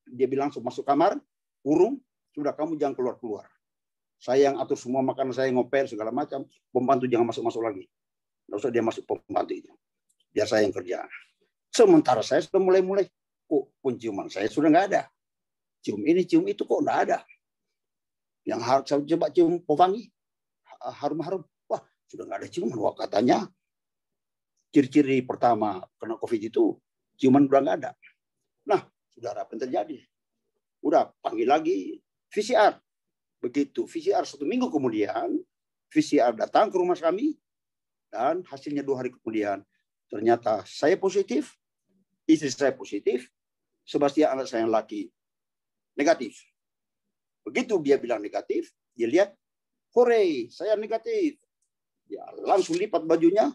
dia bilang langsung masuk kamar, kurung, sudah kamu jangan keluar-keluar. Saya yang atur semua makanan, saya ngopel segala macam. Pembantu jangan masuk-masuk lagi. Nggak usah dia masuk pembantu itu. Biar saya yang kerja. Sementara saya sudah mulai-mulai, kok penciuman saya sudah nggak ada. Cium ini, cium itu kok nggak ada. Yang harus saya coba cium pewangi, harum-harum. Wah, sudah nggak ada ciuman. Wah, katanya ciri-ciri pertama kena COVID itu ciuman udah nggak ada. Nah, saudara, apa yang terjadi? Udah panggil lagi VCR. Begitu VCR 1 minggu kemudian, VCR datang ke rumah kami, dan hasilnya 2 hari kemudian ternyata saya positif, istri saya positif, Sebastian anak saya yang laki negatif. Begitu dia bilang negatif, dia lihat, hore, saya negatif. Ya, langsung lipat bajunya,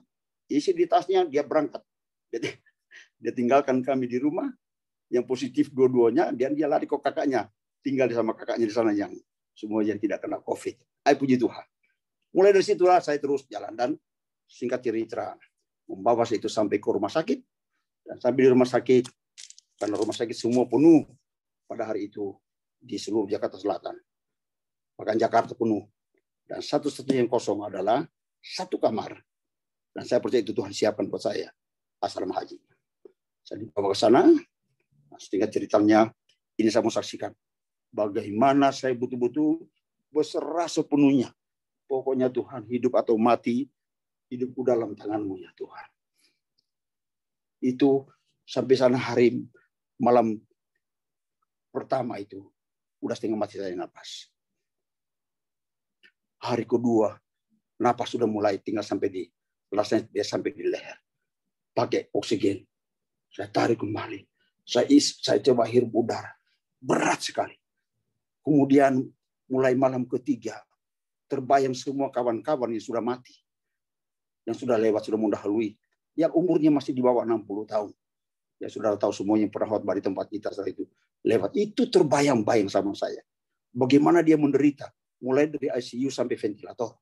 isi di tasnya, dia berangkat. Jadi dia tinggalkan kami di rumah, yang positif dua-duanya, dan dia lari ke kakaknya, tinggal sama kakaknya di sana yang semua yang tidak kena COVID. Puji Tuhan. Mulai dari situlah saya terus jalan, dan singkat cerita membawa itu sampai ke rumah sakit, dan sampai di rumah sakit, karena rumah sakit semua penuh pada hari itu di seluruh Jakarta Selatan. Bahkan Jakarta penuh. Dan satu-satunya yang kosong adalah 1 kamar. Dan saya percaya itu Tuhan siapkan buat saya. Asrama haji. Saya dibawa ke sana. Sehingga ceritanya ini saya mau saksikan. Bagaimana saya betul-betul berserah sepenuhnya. Pokoknya Tuhan, hidup atau mati, hidupku dalam tangan-Mu ya Tuhan. Itu sampai sana hari malam pertama itu. Udah setengah mati saya napas. Hari kedua, napas sudah mulai tinggal sampai di rasanya dia sampai di leher. Pakai oksigen. Saya tarik kembali. Saya coba hirup udara. Berat sekali. Kemudian mulai malam ketiga, terbayang semua kawan-kawan yang sudah mati. Yang sudah lewat, sudah mendahului. Yang umurnya masih di bawah 60 tahun. Ya saudara tahu semuanya yang pernah khotbah di tempat kita setelah itu. Lewat. Itu terbayang-bayang sama saya. Bagaimana dia menderita. Mulai dari ICU sampai ventilator.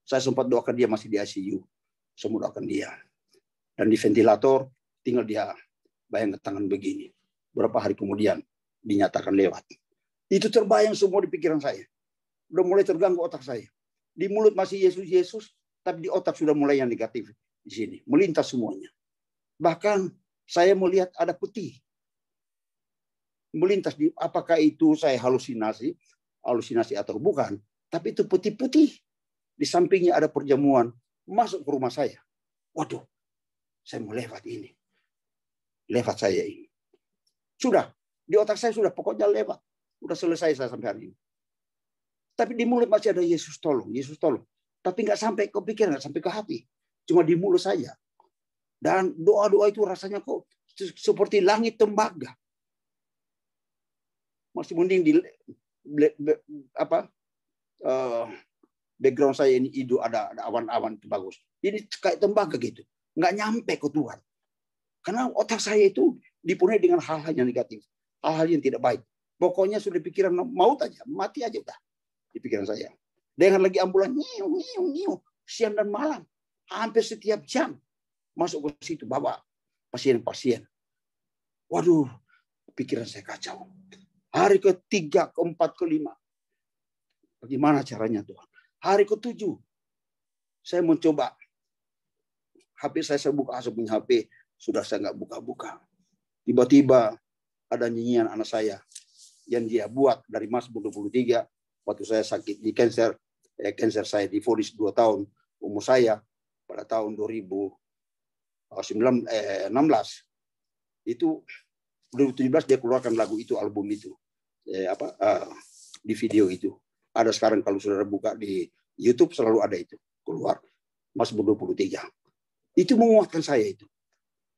Saya sempat doakan dia masih di ICU. Saya doakan dia. Dan di ventilator tinggal dia bayang ke tangan begini. Berapa hari kemudian dinyatakan lewat. Itu terbayang semua di pikiran saya. Udah mulai terganggu otak saya. Di mulut masih Yesus, Yesus. Tapi di otak sudah mulai yang negatif. Di sini. Melintas semuanya. Bahkan saya melihat ada putih. Melintas di apakah itu saya halusinasi atau bukan. Tapi itu putih-putih. Di sampingnya ada perjamuan. Masuk ke rumah saya. Waduh. Saya mau lewat ini. Lewat saya ini. Sudah. Di otak saya sudah pokoknya lewat. Udah selesai saya sampai hari ini. Tapi di mulut masih ada Yesus tolong. Yesus tolong. Tapi nggak sampai ke pikiran. Nggak sampai ke hati. Cuma di mulut saya. Dan doa-doa itu rasanya kok seperti langit tembaga. Masih mending di background saya ini hijau, ada awan-awan itu bagus. Ini kayak tembaga gitu. Nggak nyampe ke Tuhan. Karena otak saya itu dipenuhi dengan hal-hal yang negatif. Hal-hal yang tidak baik. Pokoknya sudah pikiran maut aja. Mati aja udah. Di pikiran saya. Dengan lagi ambulan. Nyiu. Siang dan malam. Hampir setiap jam. Masuk ke situ. Bawa pasien-pasien. Waduh. Pikiran saya kacau. Hari ke-3, ke-4, ke-5. Bagaimana caranya Tuhan? Hari ke-7. Saya mencoba. HP saya buka. Saya punya HP. Sudah saya nggak buka-buka. Tiba-tiba ada nyanyian anak saya yang dia buat dari Mazmur 23 waktu saya sakit di kanker. Kanker saya divonis 2 tahun umur saya pada tahun 2016 itu 2017 dia keluarkan lagu itu, album itu di video itu ada sekarang. Kalau saudara buka di YouTube selalu ada itu keluar Mazmur 23. Itu menguatkan saya itu.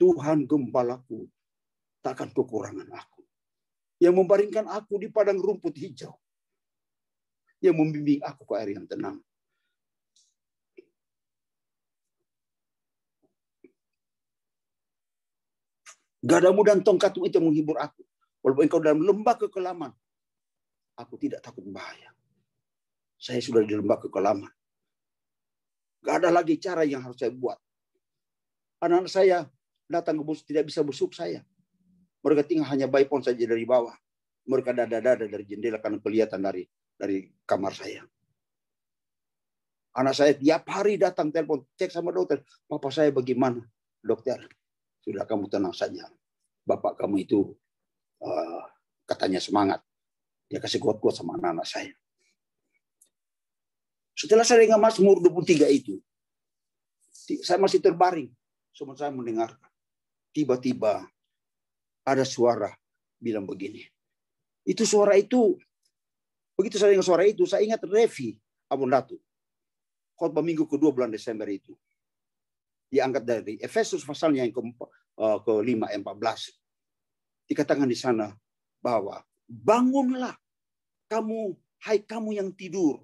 Tuhan gembalaku, takkan kekurangan aku. Yang membaringkan aku di padang rumput hijau. Yang membimbing aku ke air yang tenang. Gadamu dan tongkatmu itu menghibur aku. Walaupun engkau dalam lembah kekelaman, aku tidak takut bahaya. Saya sudah di lembah kekelaman. Gak ada lagi cara yang harus saya buat. Anak-anak saya datang ke bus tidak bisa besuk saya. Mereka tinggal hanya by phone saja dari bawah. Mereka dada-dada dari jendela karena kelihatan dari kamar saya. Anak saya tiap hari datang telepon, cek sama dokter. Papa saya bagaimana? Dokter, sudah kamu tenang saja. Bapak kamu itu katanya semangat. Dia kasih kuat-kuat sama anak-anak saya. Setelah saya dengar Mazmur 23 itu, saya masih terbaring. Semua saya mendengarkan. Tiba-tiba ada suara bilang begini. Itu suara itu, begitu saya dengar suara itu, saya ingat Revi Abondatu. Khotbah minggu kedua bulan Desember itu. Diangkat dari Efesus pasalnya yang ke-5 ayat 14. Dikatakan di sana bahwa bangunlah kamu, hai kamu yang tidur.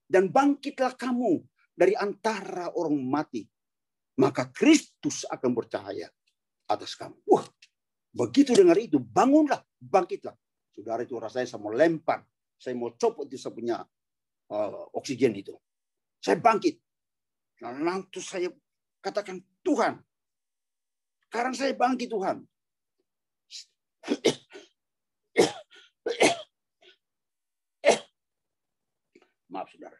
Dan bangkitlah kamu dari antara orang mati. Maka Kristus akan bercahaya atas kamu. Wah, begitu dengar itu, bangunlah, bangkitlah. Saudara, itu rasanya saya mau lempar. Saya mau copot itu saya punya oksigen itu. Saya bangkit. Lalu saya katakan, Tuhan, sekarang saya bangkit Tuhan. Maaf saudara.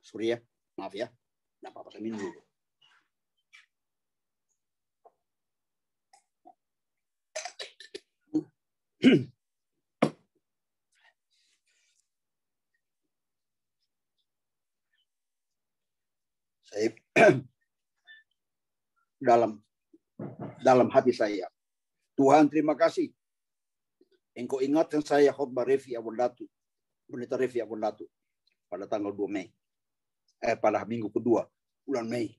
Sorry ya, maaf ya. Nggak apa-apa, saya minum dulu. Saya dalam hati saya, Tuhan terima kasih. Engkau ingatkan saya khotbah Revi Abondatu, Pendeta Revi Abondatu pada tanggal 2 Mei. Pada minggu kedua bulan Mei.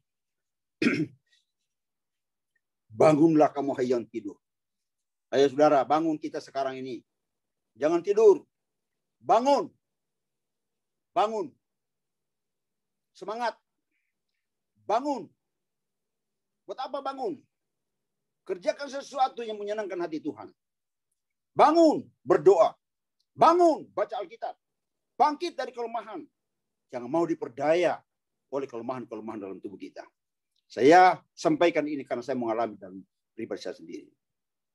Bangunlah kamu hai yang tidur. Ayo saudara, bangun kita sekarang ini. Jangan tidur. Bangun. Bangun. Semangat. Bangun. Buat apa bangun? Kerjakan sesuatu yang menyenangkan hati Tuhan. Bangun, berdoa. Bangun, baca Alkitab. Bangkit dari kelemahan. Jangan mau diperdaya oleh kelemahan-kelemahan dalam tubuh kita. Saya sampaikan ini karena saya mengalami dalam pribadi saya sendiri.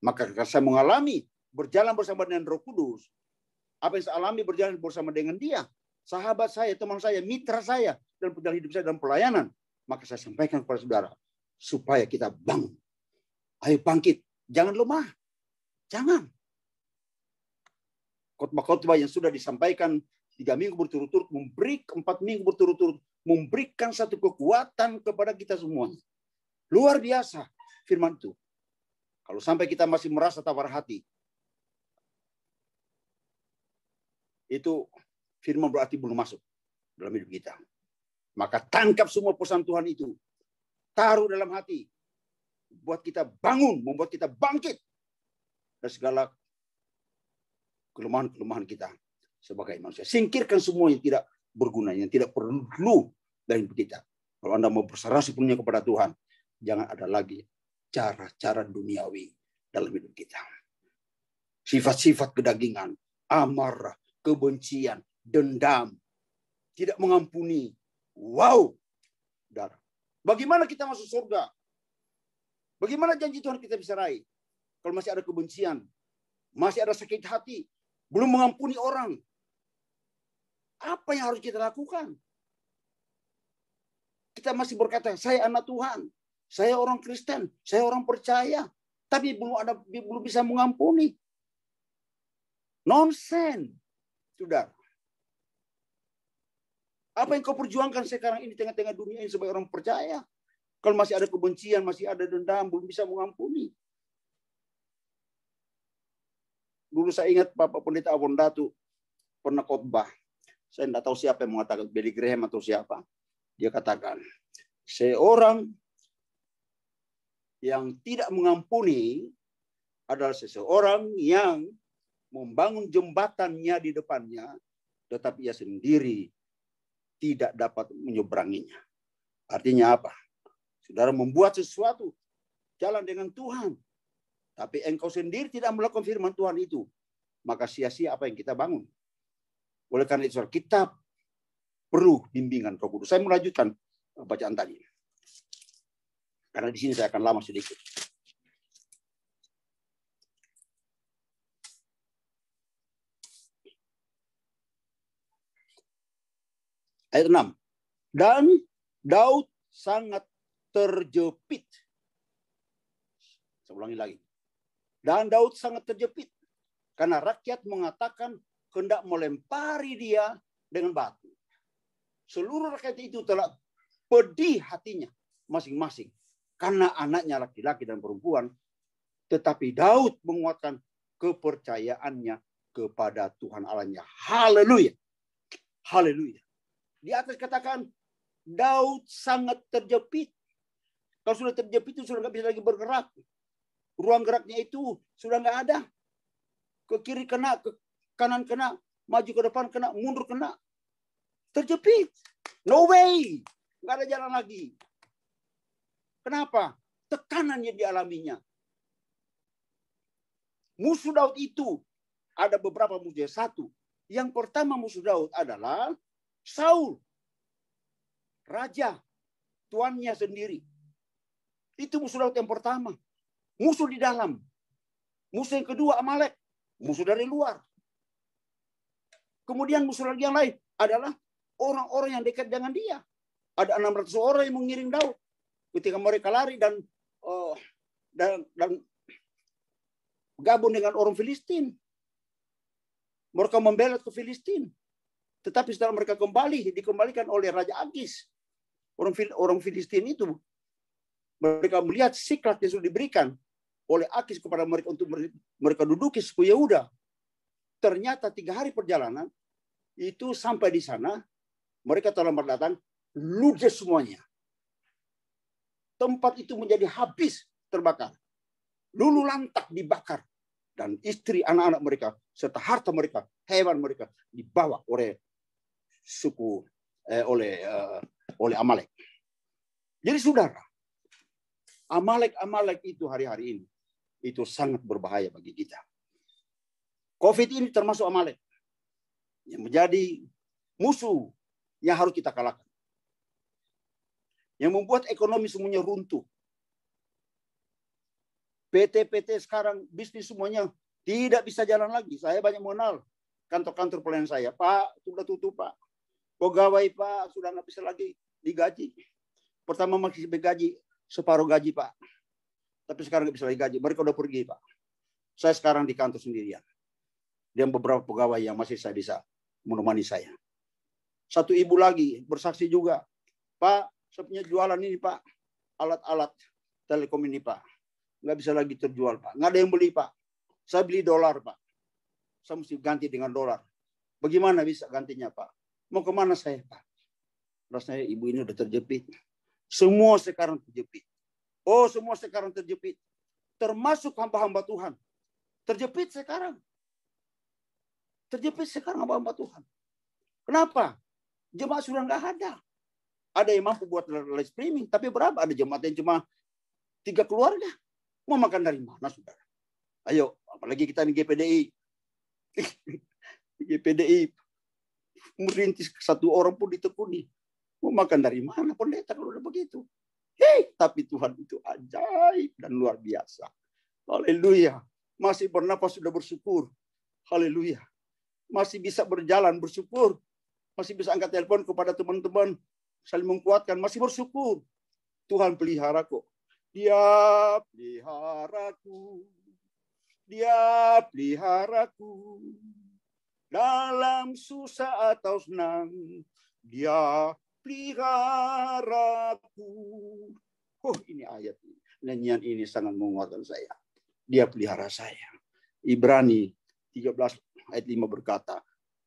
Maka karena saya mengalami berjalan bersama dengan Roh Kudus, apa yang saya alami berjalan bersama dengan Dia, sahabat saya, teman saya, mitra saya, dan perjalanan hidup saya dalam pelayanan, maka saya sampaikan kepada saudara, supaya kita bangun. Ayo bangkit. Jangan lemah. Jangan. Khotbah-khotbah yang sudah disampaikan 3 minggu berturut-turut, 4 minggu berturut-turut, memberikan satu kekuatan kepada kita semua. Luar biasa firman itu. Kalau sampai kita masih merasa tawar hati, itu firman berarti belum masuk dalam hidup kita. Maka tangkap semua pesan Tuhan itu. Taruh dalam hati. Buat kita bangun, membuat kita bangkit. Dan segala kelemahan-kelemahan kita sebagai manusia. Singkirkan semua yang tidak berguna, yang tidak perlu dari hidup kita. Kalau Anda mau berserah sepenuhnya kepada Tuhan, jangan ada lagi cara-cara duniawi dalam hidup kita. Sifat-sifat kedagingan, amarah, kebencian, dendam, tidak mengampuni. Wow. Saudara, bagaimana kita masuk surga? Bagaimana janji Tuhan kita bisa raih? Kalau masih ada kebencian, masih ada sakit hati, belum mengampuni orang. Apa yang harus kita lakukan? Kita masih berkata, saya anak Tuhan, saya orang Kristen, saya orang percaya, tapi belum bisa mengampuni. Nonsen, saudara. Apa yang kau perjuangkan sekarang ini tengah-tengah dunia ini sebagai orang percaya? Kalau masih ada kebencian, masih ada dendam, belum bisa mengampuni. Dulu saya ingat Bapak Pendeta Abondatu pernah khotbah. Saya tidak tahu siapa yang mengatakan, Billy Graham atau siapa. Dia katakan, seorang yang tidak mengampuni adalah seseorang yang membangun jembatannya di depannya, tetapi ia sendiri tidak dapat menyeberanginya. Artinya apa? Saudara membuat sesuatu, jalan dengan Tuhan, tapi engkau sendiri tidak melakukan firman Tuhan itu, maka sia-sia apa yang kita bangun. Oleh karena itu, kita perlu bimbingan Roh Kudus. Saya melanjutkan bacaan tadi. Karena di sini saya akan lama sedikit. Ayat 6. Dan Daud sangat terjepit. Saya ulangi lagi. Dan Daud sangat terjepit karena rakyat mengatakan hendak melempari dia dengan batu. Seluruh rakyat itu telah pedih hatinya masing-masing karena anaknya laki-laki dan perempuan. Tetapi Daud menguatkan kepercayaannya kepada Tuhan Allahnya. Haleluya. Haleluya. Di atas katakan Daud sangat terjepit. Kalau sudah terjepit itu sudah nggak bisa lagi bergerak. Ruang geraknya itu sudah nggak ada. Ke kiri kena, ke kanan kena, maju ke depan kena, mundur kena. Terjepit. No way. Nggak ada jalan lagi. Kenapa? Tekanan yang dialaminya. Musuh Daud itu ada beberapa musuh. Satu. Yang pertama musuh Daud adalah Saul. Raja. Tuannya sendiri. Itu musuh Daud yang pertama. Musuh di dalam. Musuh yang kedua Amalek. Musuh dari luar. Kemudian musuh lagi yang lain adalah orang-orang yang dekat dengan dia. Ada 600 orang yang mengiring Daud. Ketika mereka lari dan gabung dengan orang Filistin. Mereka membela ke Filistin. Tetapi setelah mereka dikembalikan oleh Raja Agis. Orang Filistin itu, mereka melihat siklat yang sudah diberikan oleh Agis kepada mereka untuk mereka duduki suku Yehuda. Ternyata 3 hari perjalanan, itu sampai di sana, mereka terlambat datang, ludes semuanya. Tempat itu menjadi habis terbakar. Lulu lantak dibakar. Dan istri, anak-anak mereka, serta harta mereka, hewan mereka, dibawa oleh suku, oleh Amalek. Jadi saudara, Amalek itu hari-hari ini, itu sangat berbahaya bagi kita. COVID ini termasuk Amalek. Yang menjadi musuh yang harus kita kalahkan. Yang membuat ekonomi semuanya runtuh. PT-PT sekarang bisnis semuanya tidak bisa jalan lagi. Saya banyak mengenal kantor-kantor pelayan saya. Pak, sudah tutup Pak. Pegawai Pak, sudah nggak bisa lagi digaji. Pertama masih digaji separuh gaji Pak. Tapi sekarang nggak bisa lagi gaji. Mereka udah pergi Pak. Saya sekarang di kantor sendirian. Dan beberapa pegawai yang masih saya bisa menemani saya. Satu ibu lagi bersaksi juga. Pak, saya punya jualan ini Pak. Alat-alat telekom ini Pak. Nggak bisa lagi terjual Pak. Nggak ada yang beli Pak. Saya beli dolar Pak. Saya mesti ganti dengan dolar. Bagaimana bisa gantinya Pak? Mau kemana saya Pak? Rasanya ibu ini udah terjepit. Semua sekarang terjepit. Oh semua sekarang terjepit. Termasuk hamba-hamba Tuhan. Terjepit sekarang. Terjepit sekarang hamba-hamba Tuhan. Kenapa? Jemaat sudah nggak ada. Ada yang mampu buat live streaming. Tapi berapa? Ada jemaat yang cuma 3 keluarga. Mau makan dari mana, saudara? Ayo, apalagi kita di GPDI. GPDI. Merintis 1 orang pun ditekuni. Mau makan dari mana pendeta kalau udah begitu? Hei, tapi Tuhan itu ajaib dan luar biasa. Haleluya. Masih bernapas sudah bersyukur. Haleluya. Masih bisa berjalan bersyukur. Masih bisa angkat telepon kepada teman-teman. Saling menguatkan. Masih bersyukur. Tuhan pelihara kok. Dia peliharaku. Dia peliharaku. Dalam susah atau senang. Dia peliharaku. Oh, ini ayat ini. Nyanyian ini sangat menguatkan saya. Dia pelihara saya. Ibrani 13 ayat 5 berkata,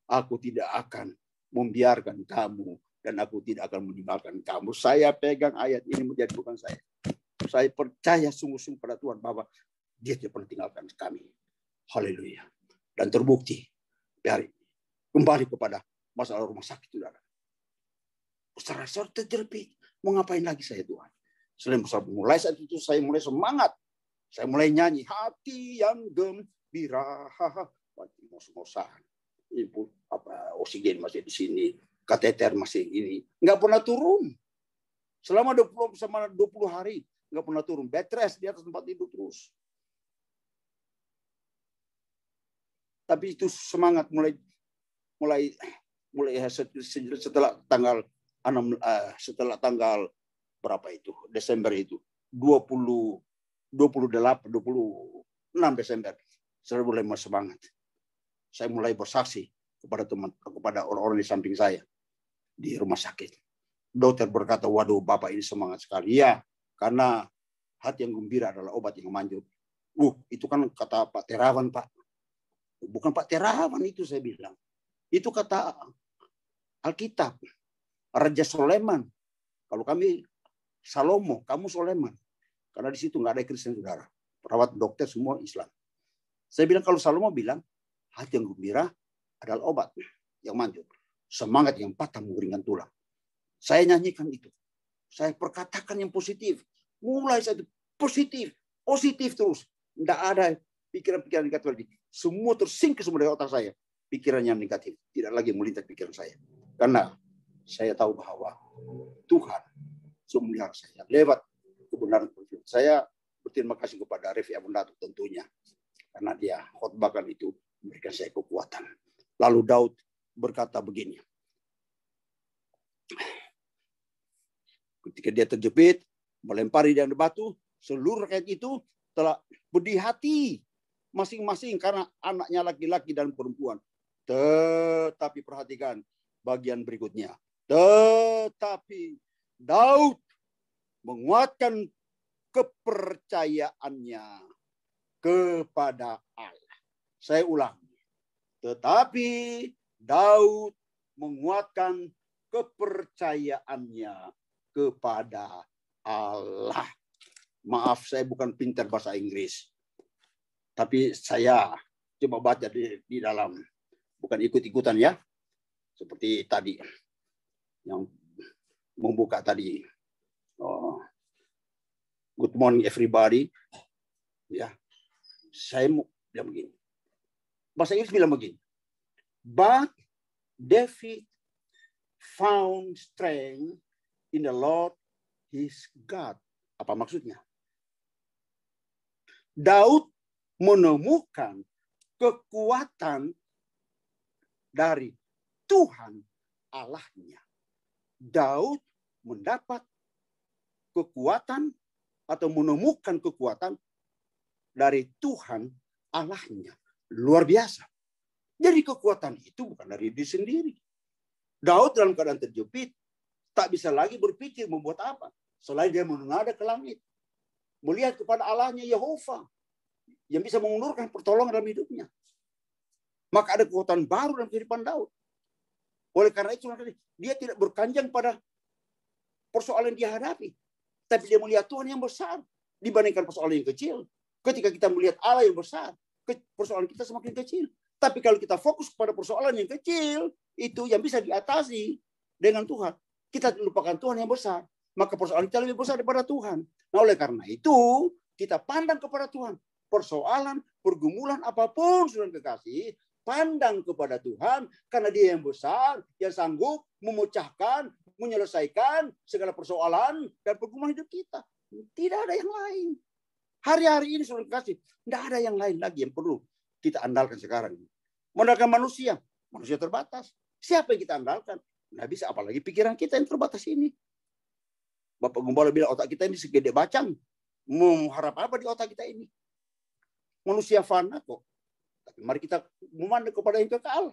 aku tidak akan membiarkan kamu dan aku tidak akan meninggalkan kamu. Saya pegang ayat ini menjadi bukan saya. Saya percaya sungguh-sungguh pada Tuhan bahwa dia tidak pernah tinggalkan kami. Haleluya. Dan terbukti dari kembali kepada masalah rumah sakit, saudara. Saya terjepit. Mau ngapain lagi saya Tuhan? Selain mulai saat itu saya mulai semangat. Saya mulai nyanyi hati yang gembira. Ngos-ngosan. Ibu oksigen masih di sini, kateter masih ini. Nggak pernah turun. Selama 20 hari nggak pernah turun. Bed rest di atas tempat tidur terus. Tapi itu semangat mulai setelah tanggal setelah tanggal berapa itu? Desember itu. 26 Desember. Saya mulai semangat. Saya mulai bersaksi kepada orang-orang di samping saya di rumah sakit. Dokter berkata, waduh Bapak ini semangat sekali. Ya, karena hati yang gembira adalah obat yang manjur. Itu kan kata Pak Terawan, Pak. Bukan Pak Terawan itu saya bilang. Itu kata Alkitab. Raja Soleman. Kalau kami Salomo, kamu Soleman. Karena di situ nggak ada Kristen, saudara. Perawat, dokter, semua Islam. Saya bilang kalau Salomo bilang, hati yang gembira adalah obat yang manjur. Semangat yang patah mengeringkan tulang. Saya nyanyikan itu. Saya perkatakan yang positif. Mulai saat itu positif. Positif terus. Tidak ada pikiran-pikiran negatif lagi. Semua tersingkir semua dari otak saya. Pikiran yang negatif. Tidak lagi melintas pikiran saya. Karena saya tahu bahwa Tuhan sudah melihara saya. Lewat kebenaran. Saya berterima kasih kepada Revi Abundatu tentunya. Karena dia khotbahkan itu memberikan saya kekuatan. Lalu Daud berkata begini. Ketika dia terjepit, melempari dia batu, seluruh rakyat itu telah berdi hati masing-masing karena anaknya laki-laki dan perempuan. Tetapi perhatikan bagian berikutnya. Tetapi Daud menguatkan kepercayaannya kepada Allah. Saya ulangi. Tetapi Daud menguatkan kepercayaannya kepada Allah. Maaf, saya bukan pintar bahasa Inggris. Tapi saya coba baca di dalam. Bukan ikut-ikutan ya. Seperti tadi. Yang membuka tadi. Good morning everybody. Ya. Saya mau bilang begini. Bahasa Inggris bilang begini. But David found strength in the Lord his God. Apa maksudnya? Daud menemukan kekuatan dari Tuhan Allahnya. Daud mendapat kekuatan atau menemukan kekuatan dari Tuhan Allahnya. Luar biasa. Jadi kekuatan itu bukan dari diri sendiri. Daud dalam keadaan terjepit, tak bisa lagi berpikir membuat apa. Selain dia menengadah ke langit. Melihat kepada Allahnya Yehova. Yang bisa mengulurkan pertolongan dalam hidupnya. Maka ada kekuatan baru dalam kehidupan Daud. Oleh karena itu, dia tidak berkanjang pada persoalan yang dia hadapi. Tapi dia melihat Tuhan yang besar. Dibandingkan persoalan yang kecil. Ketika kita melihat Allah yang besar, persoalan kita semakin kecil. Tapi kalau kita fokus pada persoalan yang kecil, itu yang bisa diatasi dengan Tuhan. Kita lupakan Tuhan yang besar. Maka persoalan kita lebih besar daripada Tuhan. Nah oleh karena itu, kita pandang kepada Tuhan. Persoalan, pergumulan apapun, saudara kekasih, pandang kepada Tuhan. Karena dia yang besar, yang sanggup memecahkan, menyelesaikan segala persoalan dan pergumulan hidup kita. Tidak ada yang lain. Hari-hari ini saudara kekasih, tidak ada yang lain lagi yang perlu kita andalkan sekarang. Mengandalkan manusia terbatas. Siapa yang kita andalkan? Nggak bisa, apalagi pikiran kita yang terbatas ini. Bapak Gembala bilang otak kita ini segede bacang. Mengharap apa di otak kita ini? Manusia fana kok. Tapi mari kita memandang kepada yang kekal.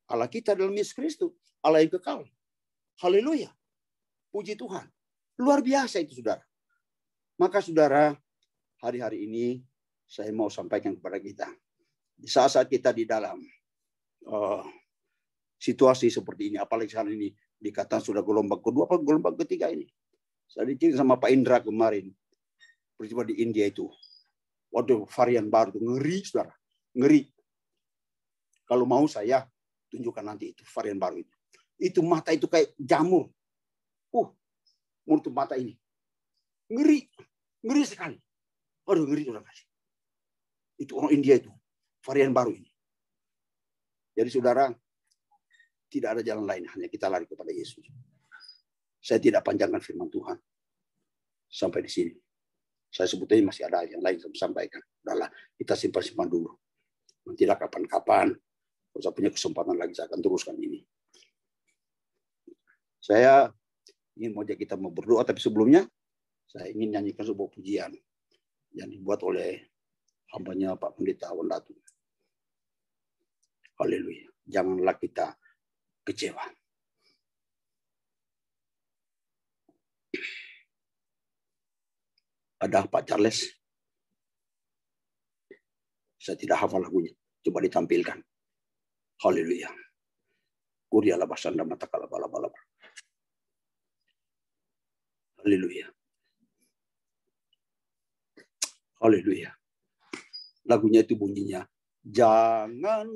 Allah kita dalam Yesus Kristus. Allah yang kekal. Haleluya. Puji Tuhan. Luar biasa itu saudara. Maka saudara, hari-hari ini saya mau sampaikan kepada kita. Di saat-saat kita di dalam situasi seperti ini, apalagi saat ini dikatakan sudah gelombang kedua apa gelombang ketiga ini. Saya dicari sama Pak Indra kemarin, peristiwa di India itu. Waduh, varian baru itu ngeri, saudara, ngeri. Kalau mau saya tunjukkan nanti itu varian baru itu. Itu mata itu kayak jamur. Menutup mata ini, ngeri, ngeri sekali. Aduh, ngeri saudara kasih. Itu orang India itu, varian baru ini. Jadi saudara, tidak ada jalan lain, hanya kita lari kepada Yesus. Saya tidak panjangkan firman Tuhan sampai di sini. Saya sebutnya masih ada yang lain yang saya sampaikan. Udahlah, kita simpan-simpan dulu. Nantilah kapan-kapan, kalau saya punya kesempatan lagi, saya akan teruskan ini. Saya ingin mengajak kita mau berdoa, tapi sebelumnya saya ingin nyanyikan sebuah pujian yang dibuat oleh hambanya Pak Pendeta Wandatu. Haleluya. Janganlah kita kecewa. Ada Pak Charles. Saya tidak hafal lagunya. Coba ditampilkan. Haleluya. Kuriala basanda mata kalabala-bala. Haleluya. Haleluya. Lagunya itu bunyinya, janganlah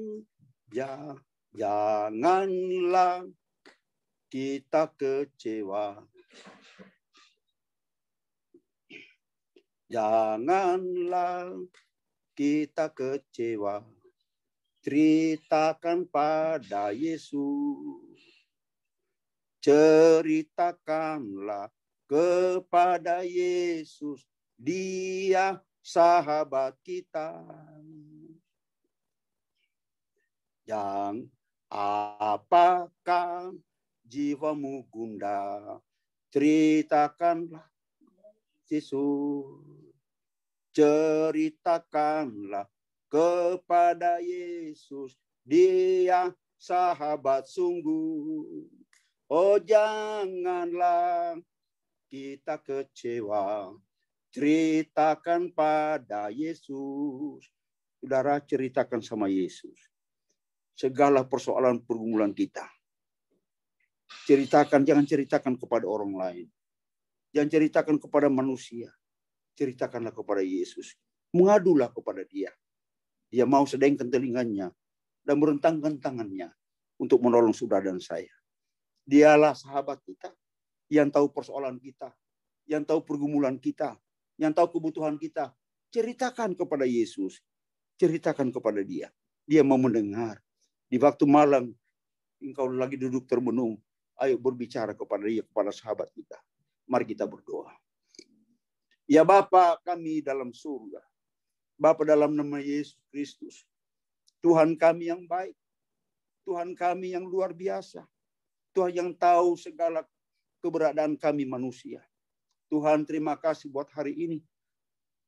kita kecewa. Janganlah kita kecewa. Ceritakan pada Yesus. Ceritakanlah kepada Yesus. Dia sahabat kita. Yang apakah jiwamu gundah? Ceritakanlah Yesus. Ceritakanlah kepada Yesus. Dia sahabat sungguh. Oh, janganlah kita kecewa. Ceritakan pada Yesus. Saudara, ceritakan sama Yesus segala persoalan pergumulan kita. Ceritakan, jangan ceritakan kepada orang lain. Jangan ceritakan kepada manusia. Ceritakanlah kepada Yesus. Mengadulah kepada Dia. Dia mau sedengkan telinganya dan merentangkan tangannya untuk menolong saudara dan saya. Dialah sahabat kita yang tahu persoalan kita, yang tahu pergumulan kita, yang tahu kebutuhan kita. Ceritakan kepada Yesus. Ceritakan kepada Dia. Dia mau mendengar. Di waktu malam, engkau lagi duduk termenung. Ayo berbicara kepada Dia, kepada sahabat kita. Mari kita berdoa. Ya Bapa kami dalam surga. Bapa dalam nama Yesus Kristus. Tuhan kami yang baik. Tuhan kami yang luar biasa. Tuhan yang tahu segala keberadaan kami manusia. Tuhan, terima kasih buat hari ini.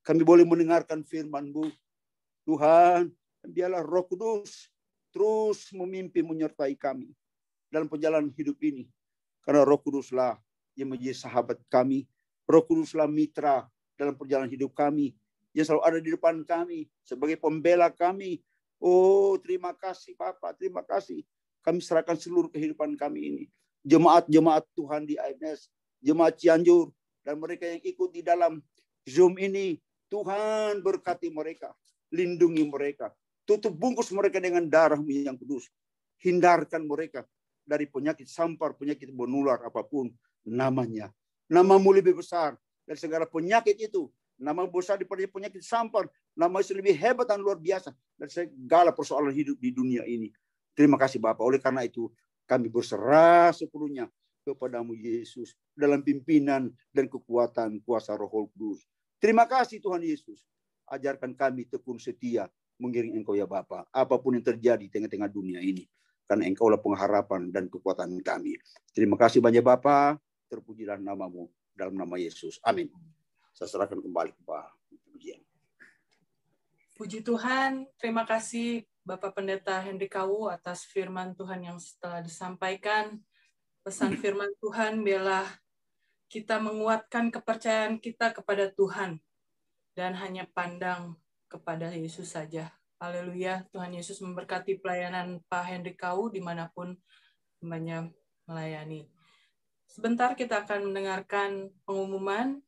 Kami boleh mendengarkan firman-Mu. Tuhan, biarlah Roh Kudus terus memimpin menyertai kami dalam perjalanan hidup ini. Karena Roh Kuduslah yang menjadi sahabat kami. Roh Kuduslah mitra dalam perjalanan hidup kami. Yang selalu ada di depan kami sebagai pembela kami. Oh, terima kasih Bapak, terima kasih. Kami serahkan seluruh kehidupan kami ini. Jemaat-jemaat Tuhan di IMS, jemaat Cianjur, dan mereka yang ikut di dalam Zoom ini. Tuhan berkati mereka, lindungi mereka. Tutup bungkus mereka dengan darah-Mu yang kudus. Hindarkan mereka dari penyakit sampar, penyakit menular apapun namanya. Nama-Mu lebih besar dari segala penyakit itu. Nama besar daripada penyakit sampar. Nama itu lebih hebat dan luar biasa dari segala persoalan hidup di dunia ini. Terima kasih Bapak. Oleh karena itu kami berserah sepenuhnya kepada-Mu Yesus dalam pimpinan dan kekuatan kuasa Roh Kudus. Terima kasih Tuhan Yesus. Ajarkan kami tekun setia mengiring Engkau ya Bapa. Apapun yang terjadi di tengah-tengah dunia ini. Karena Engkaulah pengharapan dan kekuatan kami. Terima kasih banyak Bapa. Terpujilah nama-Mu dalam nama Yesus. Amin. Saya serahkan kembali kepada pujian. Puji Tuhan. Terima kasih Bapak Pendeta Henry Kawu atas firman Tuhan yang setelah disampaikan. Pesan firman Tuhan biarlah kita menguatkan kepercayaan kita kepada Tuhan. Dan hanya pandang kepada Yesus saja. Haleluya. Tuhan Yesus memberkati pelayanan Pak Henry Kawu dimanapun hambanya melayani. Sebentar kita akan mendengarkan pengumuman.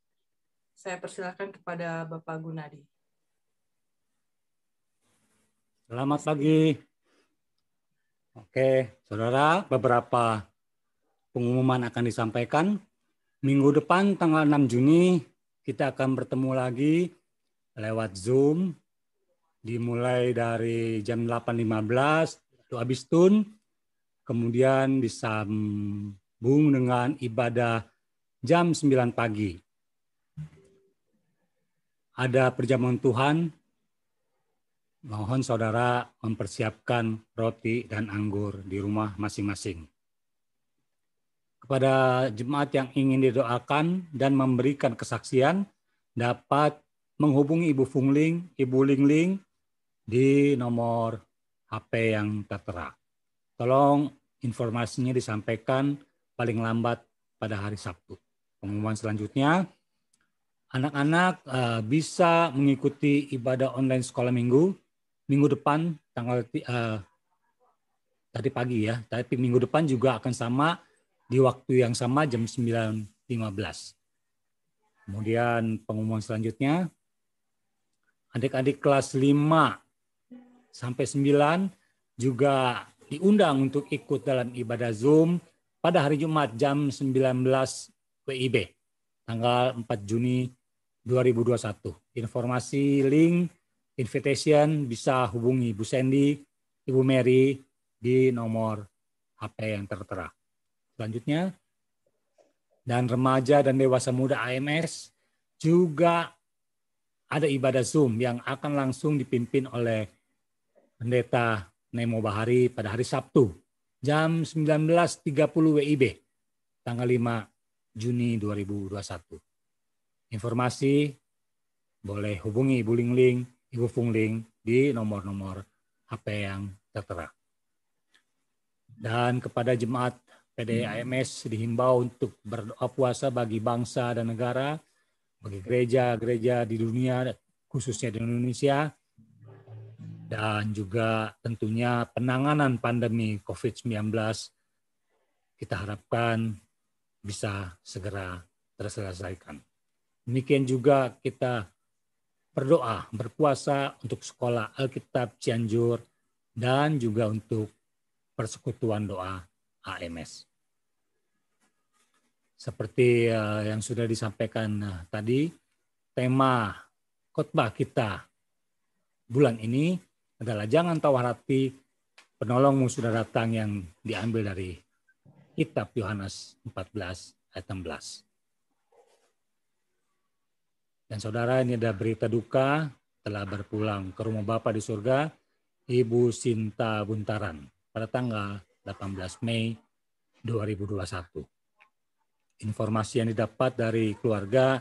Saya persilakan kepada Bapak Gunadi. Selamat pagi. Oke, saudara, beberapa pengumuman akan disampaikan. Minggu depan tanggal 6 Juni kita akan bertemu lagi lewat Zoom. Dimulai dari jam 8.15 itu habis tun. Kemudian disambung dengan ibadah jam 9 pagi. Ada perjamuan Tuhan, mohon saudara mempersiapkan roti dan anggur di rumah masing-masing. kepada jemaat yang ingin didoakan dan memberikan kesaksian dapat menghubungi Ibu Fungling, Ibu Lingling di nomor HP yang tertera. Tolong informasinya disampaikan paling lambat pada hari Sabtu. Pengumuman selanjutnya, anak-anak bisa mengikuti ibadah online sekolah minggu depan tanggal tadi pagi ya, tapi minggu depan juga akan sama di waktu yang sama jam 9.15. Kemudian pengumuman selanjutnya, adik-adik kelas 5 sampai 9 juga diundang untuk ikut dalam ibadah Zoom pada hari Jumat jam 19 WIB, tanggal 4 Juni 2021. Informasi link invitation bisa hubungi Bu Sandy, Ibu Mary di nomor HP yang tertera. Selanjutnya, dan remaja dan dewasa muda AMS juga ada ibadah Zoom yang akan langsung dipimpin oleh Pendeta Nemo Bahari pada hari Sabtu jam 19.30 WIB tanggal 5 Juni 2021. Informasi boleh hubungi Ibu Lingling, Ibu Fungling di nomor-nomor HP yang tertera. Dan kepada jemaat PDI AMS dihimbau untuk berdoa puasa bagi bangsa dan negara, bagi gereja-gereja di dunia, khususnya di Indonesia, dan juga tentunya penanganan pandemi COVID-19 kita harapkan bisa segera terselesaikan. Demikian juga kita berdoa, berpuasa untuk sekolah Alkitab Cianjur dan juga untuk persekutuan doa AMS. Seperti yang sudah disampaikan tadi, tema khotbah kita bulan ini adalah jangan tawar hati, penolongmu sudah datang, yang diambil dari kitab Yohanes 14 ayat 16. Dan saudara, ini ada berita duka, telah berpulang ke rumah Bapa di surga Ibu Sinta Buntaran pada tanggal 18 Mei 2021. Informasi yang didapat dari keluarga,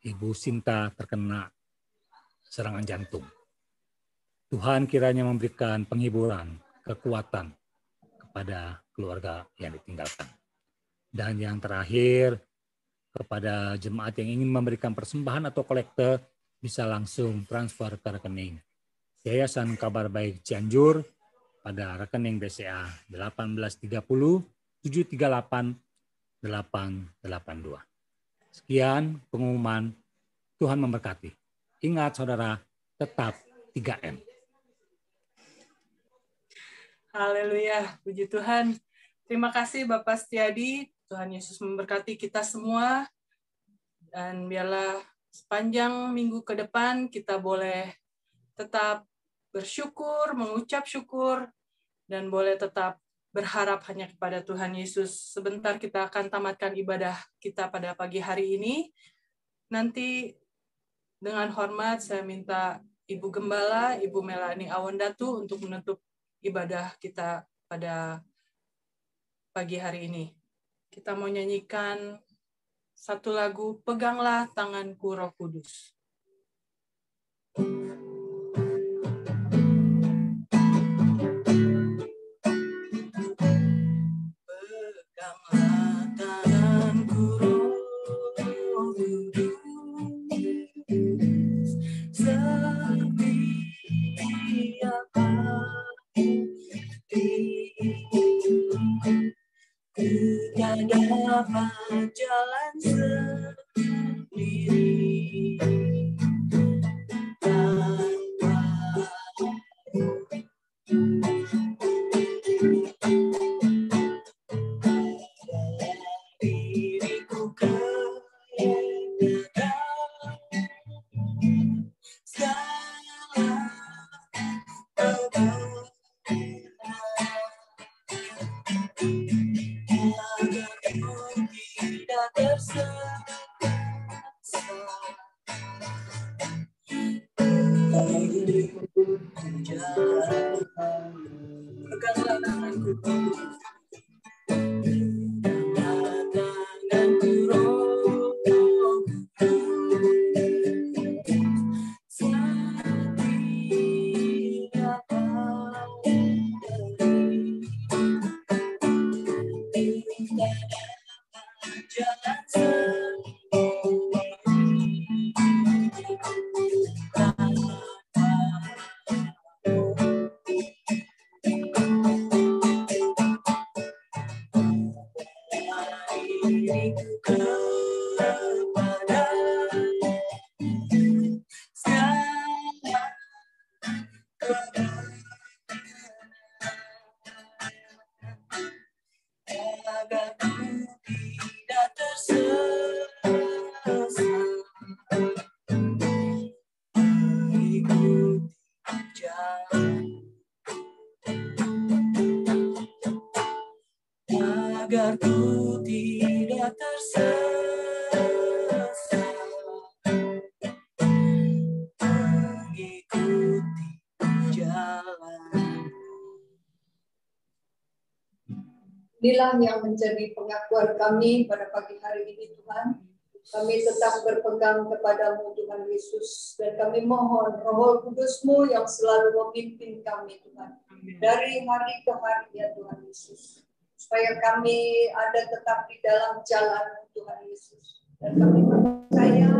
Ibu Sinta terkena serangan jantung. Tuhan kiranya memberikan penghiburan, kekuatan kepada keluarga yang ditinggalkan. Dan yang terakhir, kepada jemaat yang ingin memberikan persembahan atau kolekte, bisa langsung transfer ke rekening Yayasan Kabar Baik Cianjur pada rekening BCA 1830 738 882. Sekian pengumuman. Tuhan memberkati. Ingat saudara, tetap 3M. Haleluya, puji Tuhan. Terima kasih Bapak Setiadi. Tuhan Yesus memberkati kita semua. Dan biarlah sepanjang minggu ke depan kita boleh tetap bersyukur, mengucap syukur, dan boleh tetap berharap hanya kepada Tuhan Yesus. Sebentar kita akan tamatkan ibadah kita pada pagi hari ini. Nanti dengan hormat saya minta Ibu Gembala, Ibu Melani Awandatu untuk menutup ibadah kita pada pagi hari ini. Kita mau nyanyikan satu lagu, Peganglah Tanganku Roh Kudus. Peganglah tanganku Roh Kudus, setiap hari tidak dapat jalan sendiri tanpa diriku keadaan segala kebenaran agar ku tidak tersesat. Peganglah tanganku, agar ku tidak tersesat, mengikuti jalan. Inilah yang menjadi pengakuan kami pada pagi hari ini, Tuhan. Kami tetap berpegang kepadamu, Tuhan Yesus. Dan kami mohon Roh Kudus-Mu yang selalu memimpin kami, Tuhan. Dari hari ke hari, ya Tuhan Yesus. Supaya kami ada tetap di dalam jalan, Tuhan Yesus. Dan kami percaya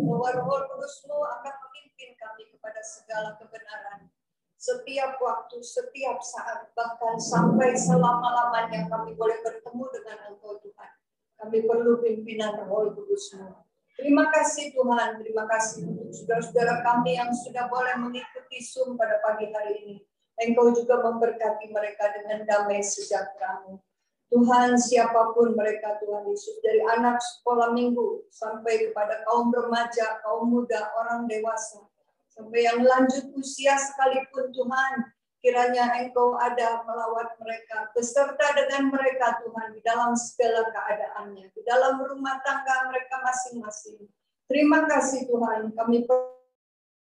bahwa Roh Kudus-Mu akan memimpin kami kepada segala kebenaran. Setiap waktu, setiap saat, bahkan sampai selama-lamanya kami boleh bertemu dengan Engkau, Tuhan. Kami perlu pimpinan Roh Kudus-Mu. Terima kasih Tuhan, terima kasih untuk saudara-saudara kami yang sudah boleh mengikuti Zoom pada pagi hari ini. Engkau juga memberkati mereka dengan damai sejahtera-Mu. Tuhan, siapapun mereka, Tuhan Yesus, dari anak sekolah minggu sampai kepada kaum remaja, kaum muda, orang dewasa, sampai yang lanjut usia sekalipun, Tuhan, kiranya Engkau ada melawat mereka, beserta dengan mereka, Tuhan, di dalam segala keadaannya, di dalam rumah tangga mereka masing-masing. Terima kasih Tuhan, kami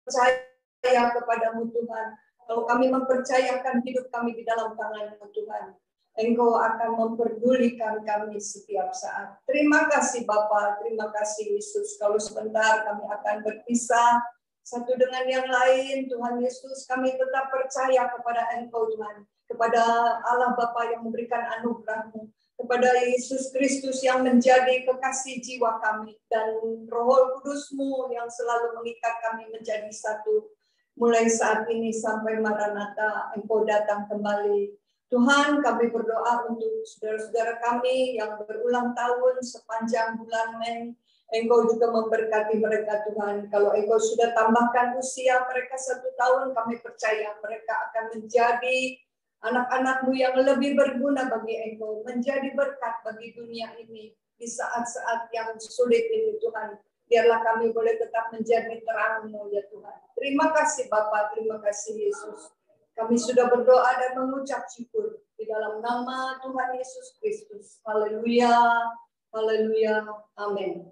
percaya kepadamu Tuhan. Kalau kami mempercayakan hidup kami di dalam tangan-Mu Tuhan, Engkau akan memperdulikan kami setiap saat. Terima kasih Bapa, terima kasih Yesus. Kalau sebentar kami akan berpisah satu dengan yang lain, Tuhan Yesus, kami tetap percaya kepada Engkau Tuhan, kepada Allah Bapa yang memberikan anugerah-Mu, kepada Yesus Kristus yang menjadi kekasih jiwa kami, dan Roh Kudus-Mu yang selalu mengikat kami menjadi satu, mulai saat ini sampai Maranatha, Engkau datang kembali. Tuhan, kami berdoa untuk saudara-saudara kami yang berulang tahun sepanjang bulan Mei. Engkau juga memberkati mereka Tuhan. Kalau Engkau sudah tambahkan usia mereka 1 tahun, kami percaya mereka akan menjadi anak-anak-Mu yang lebih berguna bagi Engkau, menjadi berkat bagi dunia ini di saat-saat yang sulit ini Tuhan. Biarlah kami boleh tetap menjadi terang-Mu ya Tuhan. Terima kasih Bapa, terima kasih Yesus. Kami sudah berdoa dan mengucap syukur di dalam nama Tuhan Yesus Kristus. Haleluya, haleluya, amin.